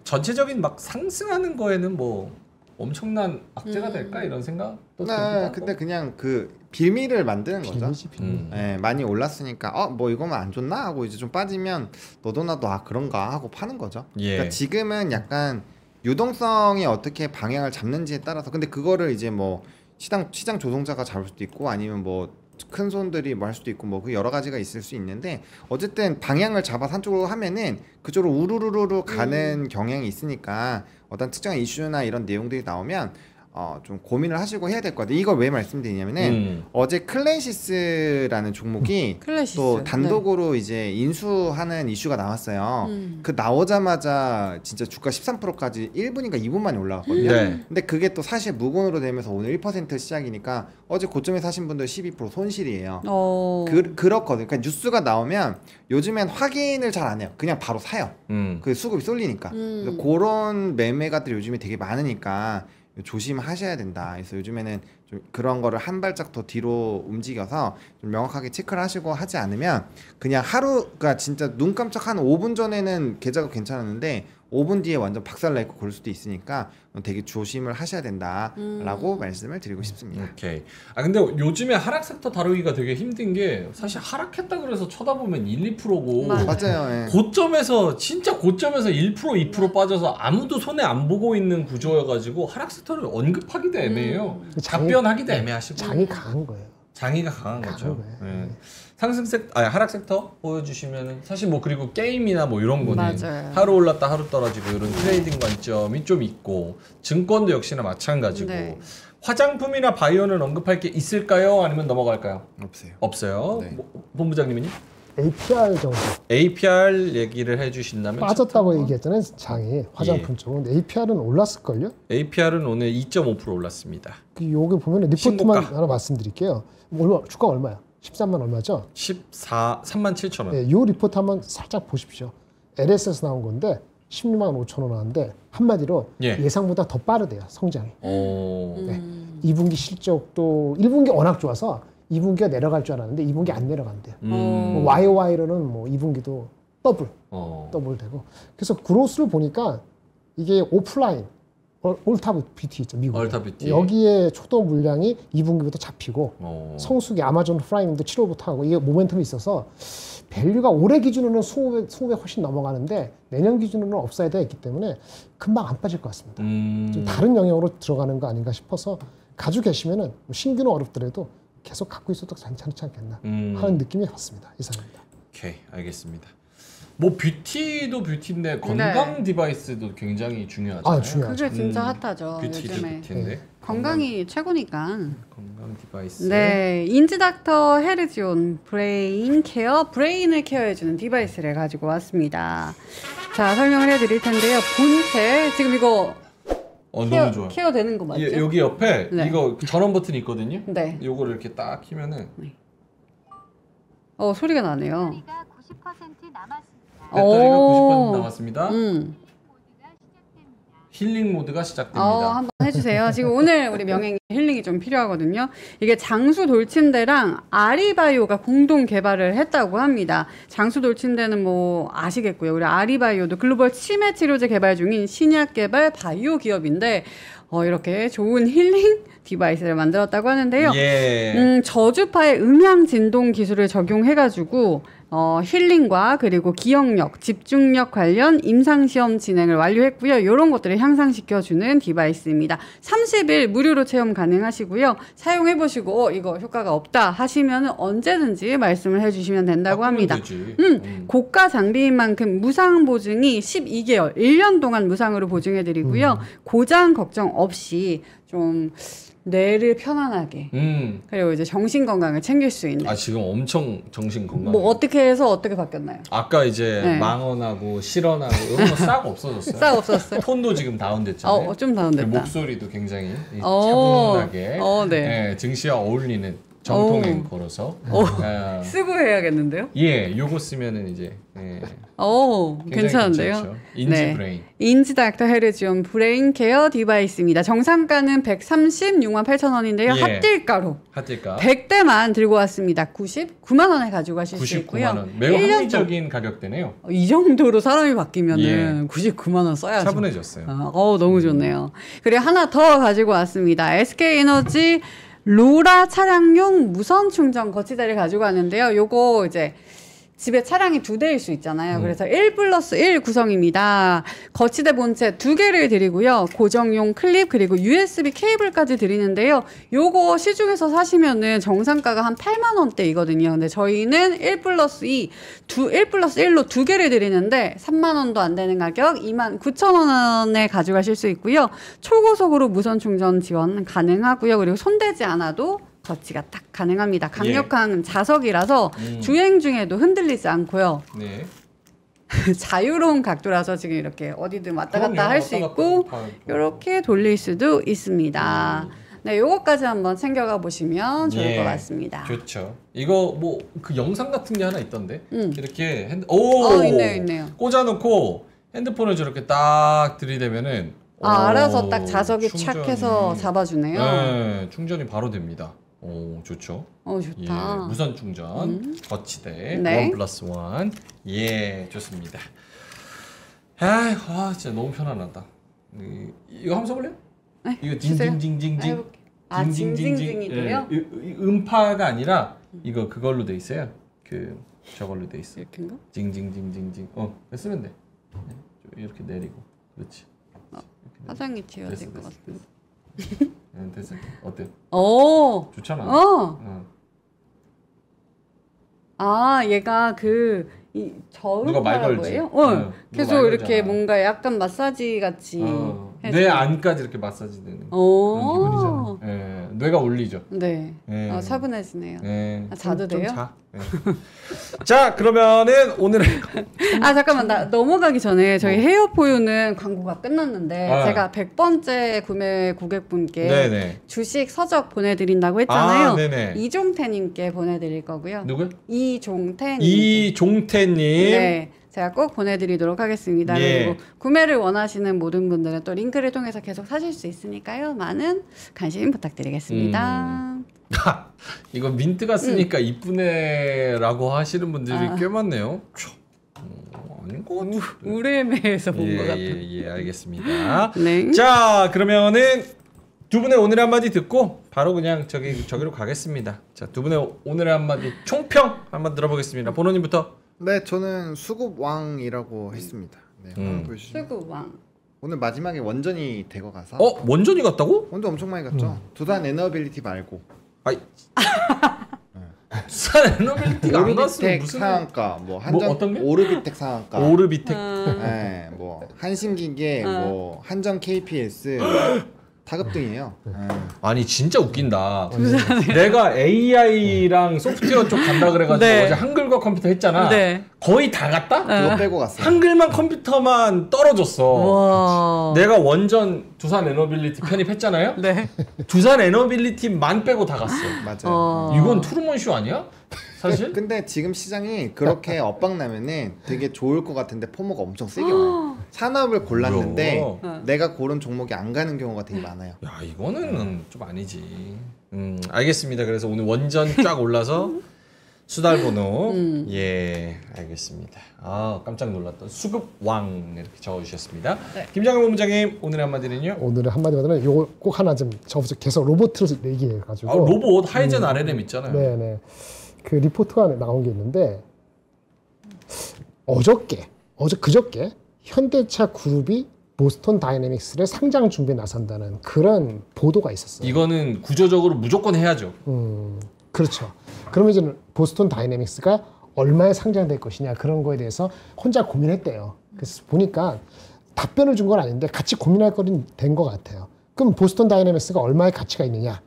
전체적인 막 상승하는 거에는 뭐 엄청난 악재가 될까 이런 생각도 듭니다. 근데 그냥 그 빌미를 만드는 거죠. 빌미지 빌미. 네, 많이 올랐으니까 뭐 이거만 안 좋나 하고 이제 좀 빠지면 너도 나도 그런가 하고 파는 거죠. 예. 그러니까 지금은 약간 유동성이 어떻게 방향을 잡는지에 따라서 근데 그거를 이제 뭐 시장 조종자가 잡을 수도 있고 아니면 뭐 큰 손들이 뭐 할 수도 있고 뭐 그 여러 가지가 있을 수 있는데 어쨌든 방향을 잡아서 한쪽으로 하면은 그쪽으로 우르르르 가는 경향이 있으니까 어떤 특정한 이슈나 이런 내용들이 나오면 좀 고민을 하시고 해야 될 것 같아요. 이걸 왜 말씀드리냐면은 어제 클래시스라는 종목이 클래시스. 또 단독으로 이제 인수하는 이슈가 나왔어요. 그 나오자마자 진짜 주가 13%까지 1분인가 2분 만에 올라갔거든요. 네. 근데 그게 또 사실 무건으로 되면서 오늘 1% 시작이니까 어제 고점에 사신 분들 12% 손실이에요. 그렇거든요. 그러니까 뉴스가 나오면 요즘엔 확인을 잘 안 해요. 그냥 바로 사요. 그 수급이 쏠리니까. 그래서 그런 매매가들이 요즘에 되게 많으니까 조심하셔야 된다. 그래서 요즘에는 좀 그런 거를 한 발짝 더 뒤로 움직여서 좀 명확하게 체크를 하시고 하지 않으면 그냥 하루가 진짜 눈 깜짝 한 5분 전에는 계좌가 괜찮았는데 5분 뒤에 완전 박살나 있고 그럴 수도 있으니까 되게 조심을 하셔야 된다라고 말씀을 드리고 싶습니다. 오케이. 근데 요즘에 하락 섹터 다루기가 되게 힘든 게 사실 하락했다 그래서 쳐다보면 1, 2%고 맞아요. 예. 고점에서 진짜 고점에서 1% 2% 빠져서 아무도 손해 안 보고 있는 구조여가지고 하락 섹터를 언급하기도 애매해요. 답변하기도 애매하시고. 장이 강한 거예요. 장이가 강한 거죠. 거예요. 네. 상승 섹터, 하락 섹터 보여주시면은 사실 뭐 그리고 게임이나 뭐 이런 거는 맞아요. 하루 올랐다 하루 떨어지고 이런 트레이딩 관점이 좀 있고 증권도 역시나 마찬가지고 네. 화장품이나 바이오는 언급할 게 있을까요? 아니면 넘어갈까요? 없어요. 없어요. 네. 본부장님은요? APR 정도 APR 얘기를 해주신다면 빠졌다고 얘기했잖아요. 장이 화장품 쪽은 APR은 올랐을걸요? APR은 오늘 2.5% 올랐습니다. 요게 보면 리포트만 신고가. 하나 말씀드릴게요. 주가 얼마야? 13만 얼마죠? 37,000원. 네, 요 리포트 한번 살짝 보십시오. LS에서 나온 건데 16만 5천 원 하는데 한마디로 예. 예상보다 더 빠르대요. 성장이. 오. 네. 2분기 실적도 1분기 워낙 좋아서 2분기가 내려갈 줄 알았는데 2분기 안 내려간대요. 뭐 YOY로는 뭐 2분기도 더블 되고. 그래서 그로스를 보니까 이게 오프라인 올타 뷰티 있죠, 미국. 올타 뷰티. 여기에 초도 물량이 2분기부터 잡히고 성수기 아마존 프라임도 7월부터 하고 이게 모멘텀이 있어서 밸류가 올해 기준으로는 20배 훨씬 넘어가는데 내년 기준으로는 업사이드가 있기 때문에 금방 안 빠질 것 같습니다. 좀 다른 영역으로 들어가는 거 아닌가 싶어서 가지고 계시면은 신규는 어렵더라도 계속 갖고 있어도 괜찮지 않겠나 하는 느낌이 왔습니다. 이상입니다. 오케이, 알겠습니다. 뭐 뷰티도 뷰티인데 건강 디바이스도 굉장히 중요하잖아요. 중요하죠. 그게 진짜 핫하죠. 뷰티도 요즘에. 뷰티인데 건강이 최고니까. 건강 디바이스. 네, 인지닥터 헤르지온 브레인 케어, 브레인을 케어해주는 디바이스를 가지고 왔습니다. 자, 설명을 해드릴 텐데요. 본체 지금 이거 너무 좋아요. 케어 되는 거 맞죠? 여기 옆에 네. 이거 전원 버튼이 있거든요. 네. 요거를 이렇게 딱 키면은 소리가 나네요. 배터리가 90% 남았습니다. 배터리가 오. 90% 남았습니다. 모드가 시작됩니다. 힐링 모드가 시작됩니다. 한번 해주세요. 지금 오늘 우리 명행 힐링이 좀 필요하거든요. 이게 장수 돌침대랑 아리바이오가 공동 개발을 했다고 합니다. 장수 돌침대는 뭐 아시겠고요. 우리 아리바이오도 글로벌 치매 치료제 개발 중인 신약 개발 바이오 기업인데 이렇게 좋은 힐링 디바이스를 만들었다고 하는데요. 예. 저주파의 음향 진동 기술을 적용해가지고 힐링과 그리고 기억력, 집중력 관련 임상시험 진행을 완료했고요. 이런 것들을 향상시켜주는 디바이스입니다. 30일 무료로 체험 가능하시고요. 사용해보시고 이거 효과가 없다 하시면 언제든지 말씀을 해주시면 된다고 합니다. 고가 장비인 만큼 무상 보증이 12개월, 1년 동안 무상으로 보증해드리고요. 고장 걱정 없이 좀 뇌를 편안하게 그리고 이제 정신 건강을 챙길 수 있는. 아 지금 엄청 정신 건강. 뭐 어떻게 해서 어떻게 바뀌었나요? 아까 이제 네. 망언하고 실언하고 이런 거 싹 없어졌어요. 싹 없었어요. 톤도 지금 다운됐잖아요. 좀 다운됐다. 목소리도 굉장히 차분하게 네. 예, 증시와 어울리는 정통행 걸어서 쓰고 해야겠는데요? 예, 요거 쓰면은 이제 괜찮은데요? 괜찮죠. 인지 브레인. 인지 닥터 헤르지온 브레인 케어 디바이스입니다. 정상가는 136만 8천 원인데요. 예. 핫딜가로 핫딜가 100대만 들고 왔습니다. 99만 원에 가지고 가실 수 99만 있고요. 원. 매우 1년 합리적인 가격대네요. 이 정도로 사람이 바뀌면은 예. 99만 원 써야죠. 차분해졌어요. 너무 좋네요. 그리고 하나 더 가지고 왔습니다. SK에너지 로라 차량용 무선 충전 거치대를 가지고 왔는데요. 요거 이제 집에 차량이 2대일 수 있잖아요. 그래서 1+1 구성입니다. 거치대 본체 2개를 드리고요. 고정용 클립 그리고 USB 케이블까지 드리는데요. 요거 시중에서 사시면은 정상가가 한 8만 원대이거든요. 근데 저희는 1+1로 2개를 드리는데 3만 원도 안 되는 가격 29,000원에 가져가실 수 있고요. 초고속으로 무선 충전 지원 가능하고요. 그리고 손대지 않아도 거치가 딱 가능합니다. 강력한 자석이라서 주행 중에도 흔들리지 않고요. 네. 자유로운 각도라서 지금 이렇게 어디든 왔다 갔다 그럼요. 할 수 왔다 있고 갔다 이렇게 돌릴 수도 있습니다. 네, 요거까지 한번 챙겨가 보시면 좋을 예, 것 같습니다. 좋죠. 이거 뭐 그 영상 같은 게 하나 있던데. 이렇게 있네요. 꽂아놓고 핸드폰을 저렇게 딱 들이대면은 알아서 딱 자석이 착 충전이- 해서 잡아주네요. 네, 충전이 바로 됩니다. 좋죠. 좋다. 예, 무선 충전 거치대 네. 1+1. 예, 좋습니다. 진짜 너무 편안하다. 이거 한번 써볼래요? 네, 이거 주세요. 징징징징징. 해볼게요. 징징징이도요? 예, 음파가 아니라 이거 그걸로 돼 있어요. 저걸로 돼 있어. 이렇게인가? 징징징징징. 쓰면 돼. 이렇게 내리고. 그렇지. 화장이 지워진 것 됐어. 같은데. 됐어. 어때? 좋잖아. 얘가 누가 말 걸지? 저음파라고요? 계속 말 이렇게 걸잖아. 뭔가 약간 마사지 같이 뇌 안까지 이렇게 마사지 되는 그런 기분이잖아. 예, 뇌가 울리죠. 네. 예. 차분해지네요. 예. 자도 좀 돼요? 자. 예. 자, 그러면은 오늘의 잠깐만, 나 넘어가기 전에 저희 헤어포유는 광고가 끝났는데 제가 100번째 구매 고객분께 네네. 주식 서적 보내드린다고 했잖아요. 네네. 이종태님께 보내드릴 거고요. 누구요? 이종태님. 이종태님. 네. 제가 꼭 보내드리도록 하겠습니다. 예. 그리고 구매를 원하시는 모든 분들은 또 링크를 통해서 계속 사실 수 있으니까요. 많은 관심 부탁드리겠습니다. 이거 민트가 쓰니까 이쁘네라고 하시는 분들이 꽤 많네요. 아닌 것 같은데. 우레메에서 본 것 같아요. 예, 알겠습니다. 네. 자, 그러면은 두 분의 오늘의 한마디 듣고 바로 그냥 저기로 가겠습니다. 자, 두 분의 오늘의 한마디 총평 한번 들어보겠습니다. 본호님부터. 네, 저는 수급왕이라고 했습니다. 네, 한번 보여주시죠. 수구왕. 오늘 마지막에 원전이 대거 가서 원전이 갔다고? 원전 엄청 많이 갔죠. 두산 에너빌리티 말고 두산 에너빌리티가 안 갔으면 오르비텍 무슨 상한가, 뭐 한전 어떤 게? 오르비텍 상한가, 오르비텍. 네, 뭐 한신기계, 뭐 한전 KPS 다 급등이에요. 아니 진짜 웃긴다. 내가 AI랑 소프트웨어 쪽 간다 그래가지고 네. 어제 한글과 컴퓨터 했잖아. 네. 거의 다 갔다? 그거 빼고 갔어요. 한글만 컴퓨터만 떨어졌어. 와. 내가 원전 두산 에너빌리티 편입했잖아요. 네. 두산 에너빌리티만 빼고 다 갔어. 맞아요. 이건 트루먼 쇼 아니야? 사실? 근데 지금 시장이 그렇게 엇박 나면은 되게 좋을 것 같은데 포모가 엄청 세게 와요. 산업을 골랐는데 내가 고른 종목이 안 가는 경우가 되게 많아요. 야 이거는 좀 아니지. 알겠습니다. 그래서 오늘 원전 쫙 올라서 수달 번호 예 알겠습니다. 깜짝 놀랐던 수급왕 이렇게 적어주셨습니다. 네. 김장현 본부장님 오늘의 한마디는요? 오늘의 한마디는 요거 꼭 하나 좀 적어서 계속 로봇으로 얘기해가지고 로봇 하이젠 RLM 있잖아요. 네네 그 리포트가 나온 게 있는데 그저께 현대차 그룹이 보스턴 다이내믹스를 상장 준비에 나선다는 그런 보도가 있었어요. 이거는 구조적으로 무조건 해야죠. 그렇죠. 그러면 이제 보스턴 다이내믹스가 얼마에 상장될 것이냐 그런 거에 대해서 혼자 고민했대요. 그래서 보니까 답변을 준 건 아닌데 같이 고민할 거는 된 것 같아요. 그럼 보스턴 다이내믹스가 얼마의 가치가 있느냐?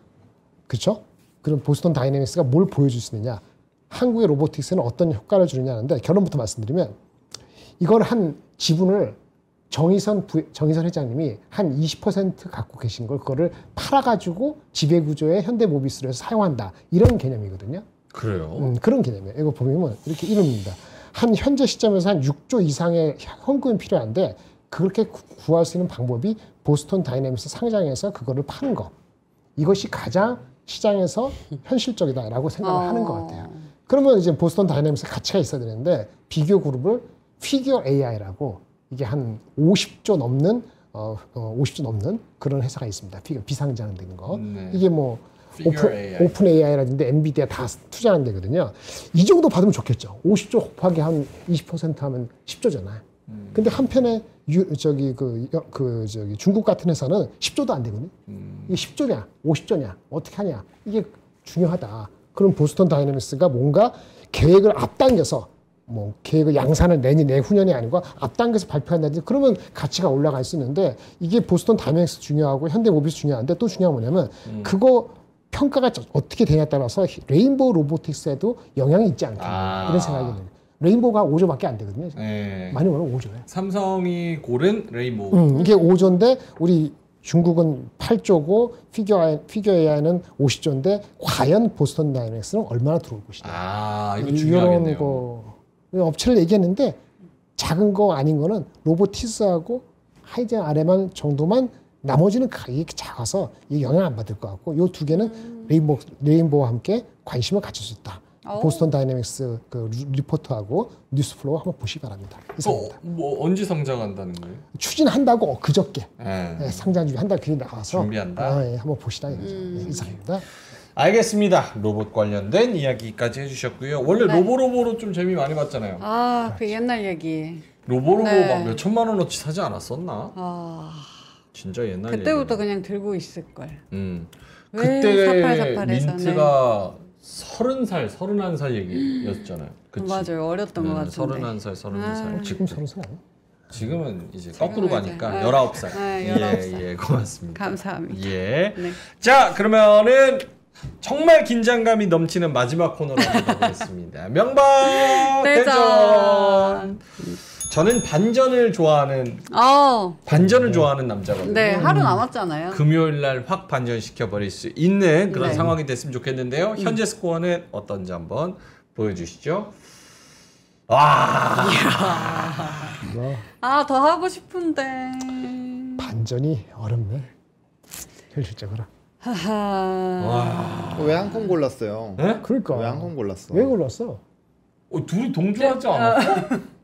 그렇죠? 그럼 보스턴 다이내믹스가 뭘 보여줄 수 있느냐? 한국의 로보틱스는 어떤 효과를 주느냐 하는데 결론부터 말씀드리면 이걸 한 지분을 정의선 회장님이 한 20% 갖고 계신 걸 그거를 팔아가지고 지배구조에 현대모비스를 해서 사용한다 이런 개념이거든요. 그래요? 그런 개념이에요. 이거 보면 이렇게 이름입니다. 한 현재 시점에서 한 6조 이상의 현금이 필요한데 그렇게 구할 수 있는 방법이 보스턴 다이내믹스 상장해서 그거를 파는 거. 이것이 가장 시장에서 현실적이다라고 생각을 하는 것 같아요. 그러면 이제 보스턴 다이내믹스 가치가 있어야 되는데 비교 그룹을 피규어 AI라고 이게 한 50조 넘는 50조 넘는 그런 회사가 있습니다. 비상장된 거. 네. 이게 뭐 AI. 오픈 AI라든지 엔비디아 다 투자하는 데거든요. 이 정도 받으면 좋겠죠. 50조 곱하기 한 20% 하면 10조잖아요. 근데 한편에 저기 중국 같은 회사는 10조도 안 되거든요. 이게 10조냐, 50조냐, 어떻게 하냐 이게 중요하다. 그럼 보스턴 다이내믹스가 뭔가 계획을 앞당겨서 뭐 계획을 양산을 내후년이 아니고 앞당겨서 발표한다든지 그러면 가치가 올라갈 수 있는데 이게 보스턴 다이내믹스 중요하고 현대모비스 중요한데 또 중요한 뭐냐면 그거 평가가 어떻게 되냐에 따라서 레인보우 로보틱스에도 영향이 있지 않겠냐 이런 생각이 드네요. 레인보우가 5조밖에 안 되거든요. 네. 많이 오면 5조예요. 삼성이 고른 레인보우. 이게 5조인데 우리 중국은 8조고 피규어 AI는 50조인데 과연 보스턴 다이내믹스는 얼마나 들어올 것이냐. 이거 중요하겠네요. 이런 거 업체를 얘기했는데 작은 거 아닌 거는 로보티스하고 하이젠 아래만 정도만 나머지는 이게 작아서 이 영향 안 받을 것 같고 이 두 개는 레인보우와 함께 관심을 가질 수 있다. 보스턴 다이내믹스 그 리포트하고 뉴스플로우 한번 보시기 바랍니다. 이상입니다. 뭐 언제 상장한다는 거예요? 추진한다고 그저께 네. 상장 준비한다 그게 나와서 준비한다. 한번 보시다 이거죠. 이상입니다. 알겠습니다. 로봇 관련된 이야기까지 해주셨고요. 원래 네. 로보로 좀 재미 많이 봤잖아요. 그 옛날 얘기. 로보로 네. 막 몇 천만 원어치 사지 않았었나? 진짜 옛날 그때부터 얘기네. 그냥 들고 있을 걸. 그때 왜 사팔사팔해서, 민트가 30살, 31살 얘기였잖아요. 그치? 맞아요. 어렸던 것 같은데. 31살, 30살. 지금 30살 아니에요? 지금은 이제 거꾸로 지금은 가니까 이제, 19살. 네, 19살. 예, 고맙습니다. 감사합니다. 예. 네. 자, 그러면은 정말 긴장감이 넘치는 마지막 코너로 가보겠습니다. 명박 대전. 저는 반전을 좋아하는 남자거든요. 네, 하루 남았잖아요. 금요일 날 확 반전시켜 버릴 수 있는 그런 네. 상황이 됐으면 좋겠는데요. 현재 스코어는 어떤지 한번 보여주시죠. 와. 더 하고 싶은데. 반전이 어렵네. 현실적으로. 하하. 왜 한 건 골랐어요? 네? 그러니까 왜 한 건 골랐어? 왜 골랐어? 둘이 동조하지 않았어?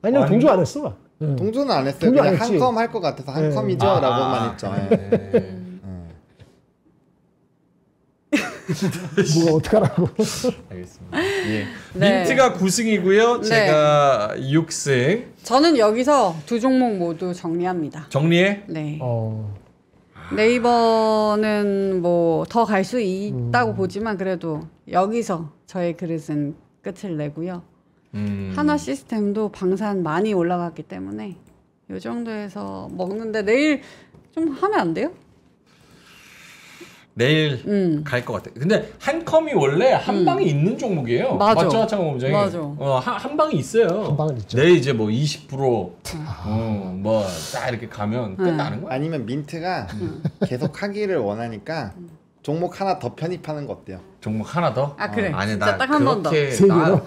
아니요 동조 안 했어. 동조는 안 했어요. 동조 안 그냥 했지. 한 컴 할 것 같아서 한 네. 컴이죠라고만 했죠. 예. 뭐가 어떡하라고. 알겠습니다. 예. 네. 민트가 9승이고요. 네. 제가 6승. 저는 여기서 두 종목 모두 정리합니다. 정리해? 네. 네이버는 뭐 더 갈 수 있다고 보지만 그래도 여기서 저의 그릇은 끝을 내고요. 하나 시스템도 방산 많이 올라갔기 때문에 이 정도에서 먹는데 내일 좀 하면 안 돼요? 내일 갈 것 같아. 근데 한컴이 원래 한 방에 있는 종목이에요. 맞아. 맞죠, 창원 원장님? 맞아. 한 방에 있어요. 한 방은 있죠. 내일 이제 뭐 20%, 뭐 딱 이렇게 가면 끝나는 거야. 아니면 민트가 계속 하기를 원하니까 종목 하나 더 편입하는 거 어때요? 종목 하나 더? 그래. 아니 진짜 나 딱 한 번 더. 그렇게 세 개로?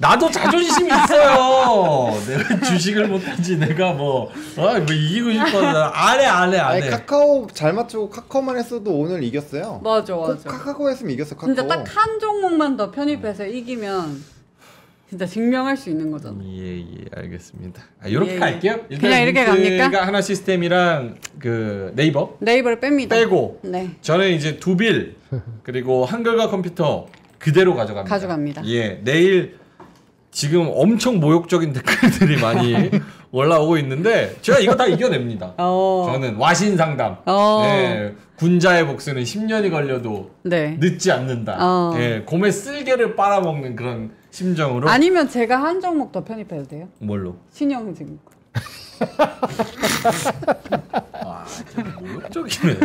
나도 자존심이 있어요. 내가 주식을 못하지. 내가 뭐 이기고 싶어. 안 해. 아니 카카오 잘 맞추고 카카오만 했어도 오늘 이겼어요. 맞아. 꼭 카카오 했으면 이겼어. 카카오. 진짜 딱 한 종목만 더 편입해서 이기면 진짜 증명할 수 있는 거잖아. 예, 알겠습니다. 이렇게 예. 할게요. 일단 그냥 이렇게 민트가 갑니까? 하나 시스템이랑 그 네이버를 뺍니다. 빼고 네. 저는 이제 두빌 그리고 한글과 컴퓨터 그대로 가져갑니다. 가져갑니다. 예, 내일 지금 엄청 모욕적인 댓글들이 많이 올라오고 있는데 제가 이거 다 이겨냅니다. 저는 와신 상담. 네, 군자의 복수는 10년이 걸려도 네. 늦지 않는다. 네, 곰의 쓸개를 빨아먹는 그런 심정으로. 아니면 제가 한 종목 더 편입해도 돼요? 뭘로? 신용증권. 아, 참 모욕적이네.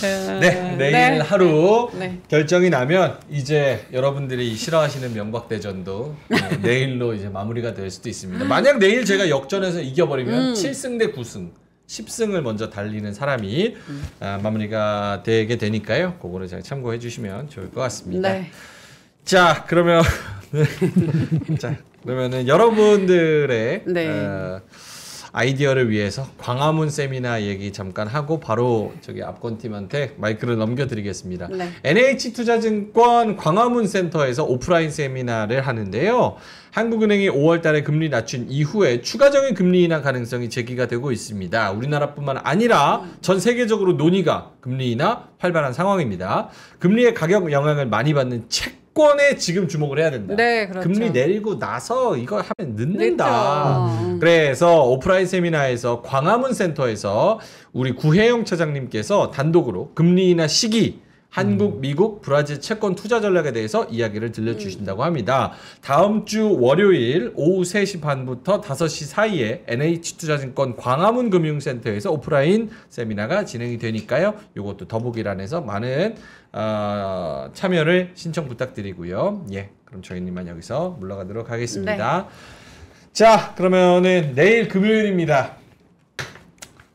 예. 네, 내일 하루 네. 결정이 나면 이제 여러분들이 싫어하시는 명박대전도 내일로 이제 마무리가 될 수도 있습니다. 만약 내일 제가 역전해서 이겨버리면 7승 대 9승, 10승을 먼저 달리는 사람이 마무리가 되게 되니까요. 그거를 잘 참고해 주시면 좋을 것 같습니다. 네. 자, 그러면 자, 그러면은 여러분들의 네. 아이디어를 위해서 광화문 세미나 얘기 잠깐 하고 바로 저기 앞권팀한테 마이크를 넘겨드리겠습니다. 네. NH투자증권 광화문 센터에서 오프라인 세미나를 하는데요. 한국은행이 5월 달에 금리 낮춘 이후에 추가적인 금리 인하 가능성이 제기가 되고 있습니다. 우리나라뿐만 아니라 전 세계적으로 논의가 금리 인하 활발한 상황입니다. 금리의 가격 영향을 많이 받는 채권에 지금 주목을 해야 된다. 네, 그렇죠. 금리 내리고 나서 이거 하면 늦는다. 늦죠. 그래서 오프라인 세미나에서 광화문 센터에서 우리 구혜영 차장님께서 단독으로 금리 인하 시기, 한국, 미국, 브라질 채권 투자 전략에 대해서 이야기를 들려주신다고 합니다. 다음 주 월요일 오후 3시 반부터 5시 사이에 NH투자증권 광화문 금융센터에서 오프라인 세미나가 진행이 되니까요. 이것도 더보기란에서 많은 참여를 신청 부탁드리고요. 예, 그럼 저희님만 여기서 물러가도록 하겠습니다. 네. 자, 그러면은 내일 금요일입니다.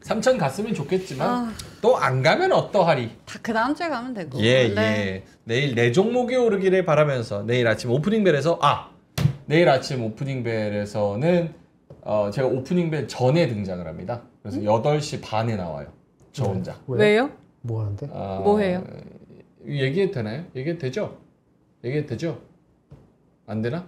삼천 갔으면 좋겠지만 또 안 가면 어떠하리? 다 그 다음 주에 가면 되고. 예, 네. 예. 내일 내 종목이 오르기를 바라면서 내일 아침 오프닝벨에서 내일 아침 오프닝벨에서는 제가 오프닝벨 전에 등장을 합니다. 그래서 8시 반에 나와요. 저 혼자. 왜요? 뭐 하는데? 뭐 해요? 얘기해도 되나요? 얘기해도 되죠? 얘기해도 되죠? 안 되나?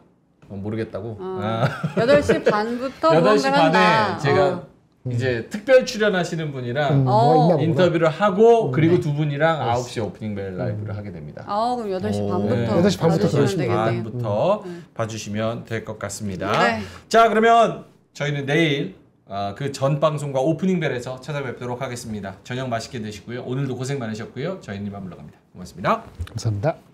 모르겠다고. 8시 반부터 8시 무언가를 반에 한다. 제가 이제 특별 출연하시는 분이랑 뭐 있나 보구나. 인터뷰를 하고 그리고 두 분이랑 9시 오프닝벨 라이브를 하게 됩니다. 그럼 8시 오, 반부터 네. 8시 반부터 봐주시면 그러시면 되겠네요. 반부터 봐주시면 될 것 같습니다. 네. 자, 그러면 저희는 내일 그 전 방송과 오프닝벨에서 찾아뵙도록 하겠습니다. 저녁 맛있게 드시고요. 오늘도 고생 많으셨고요. 저희는 이만 물러갑니다. 고맙습니다. 감사합니다.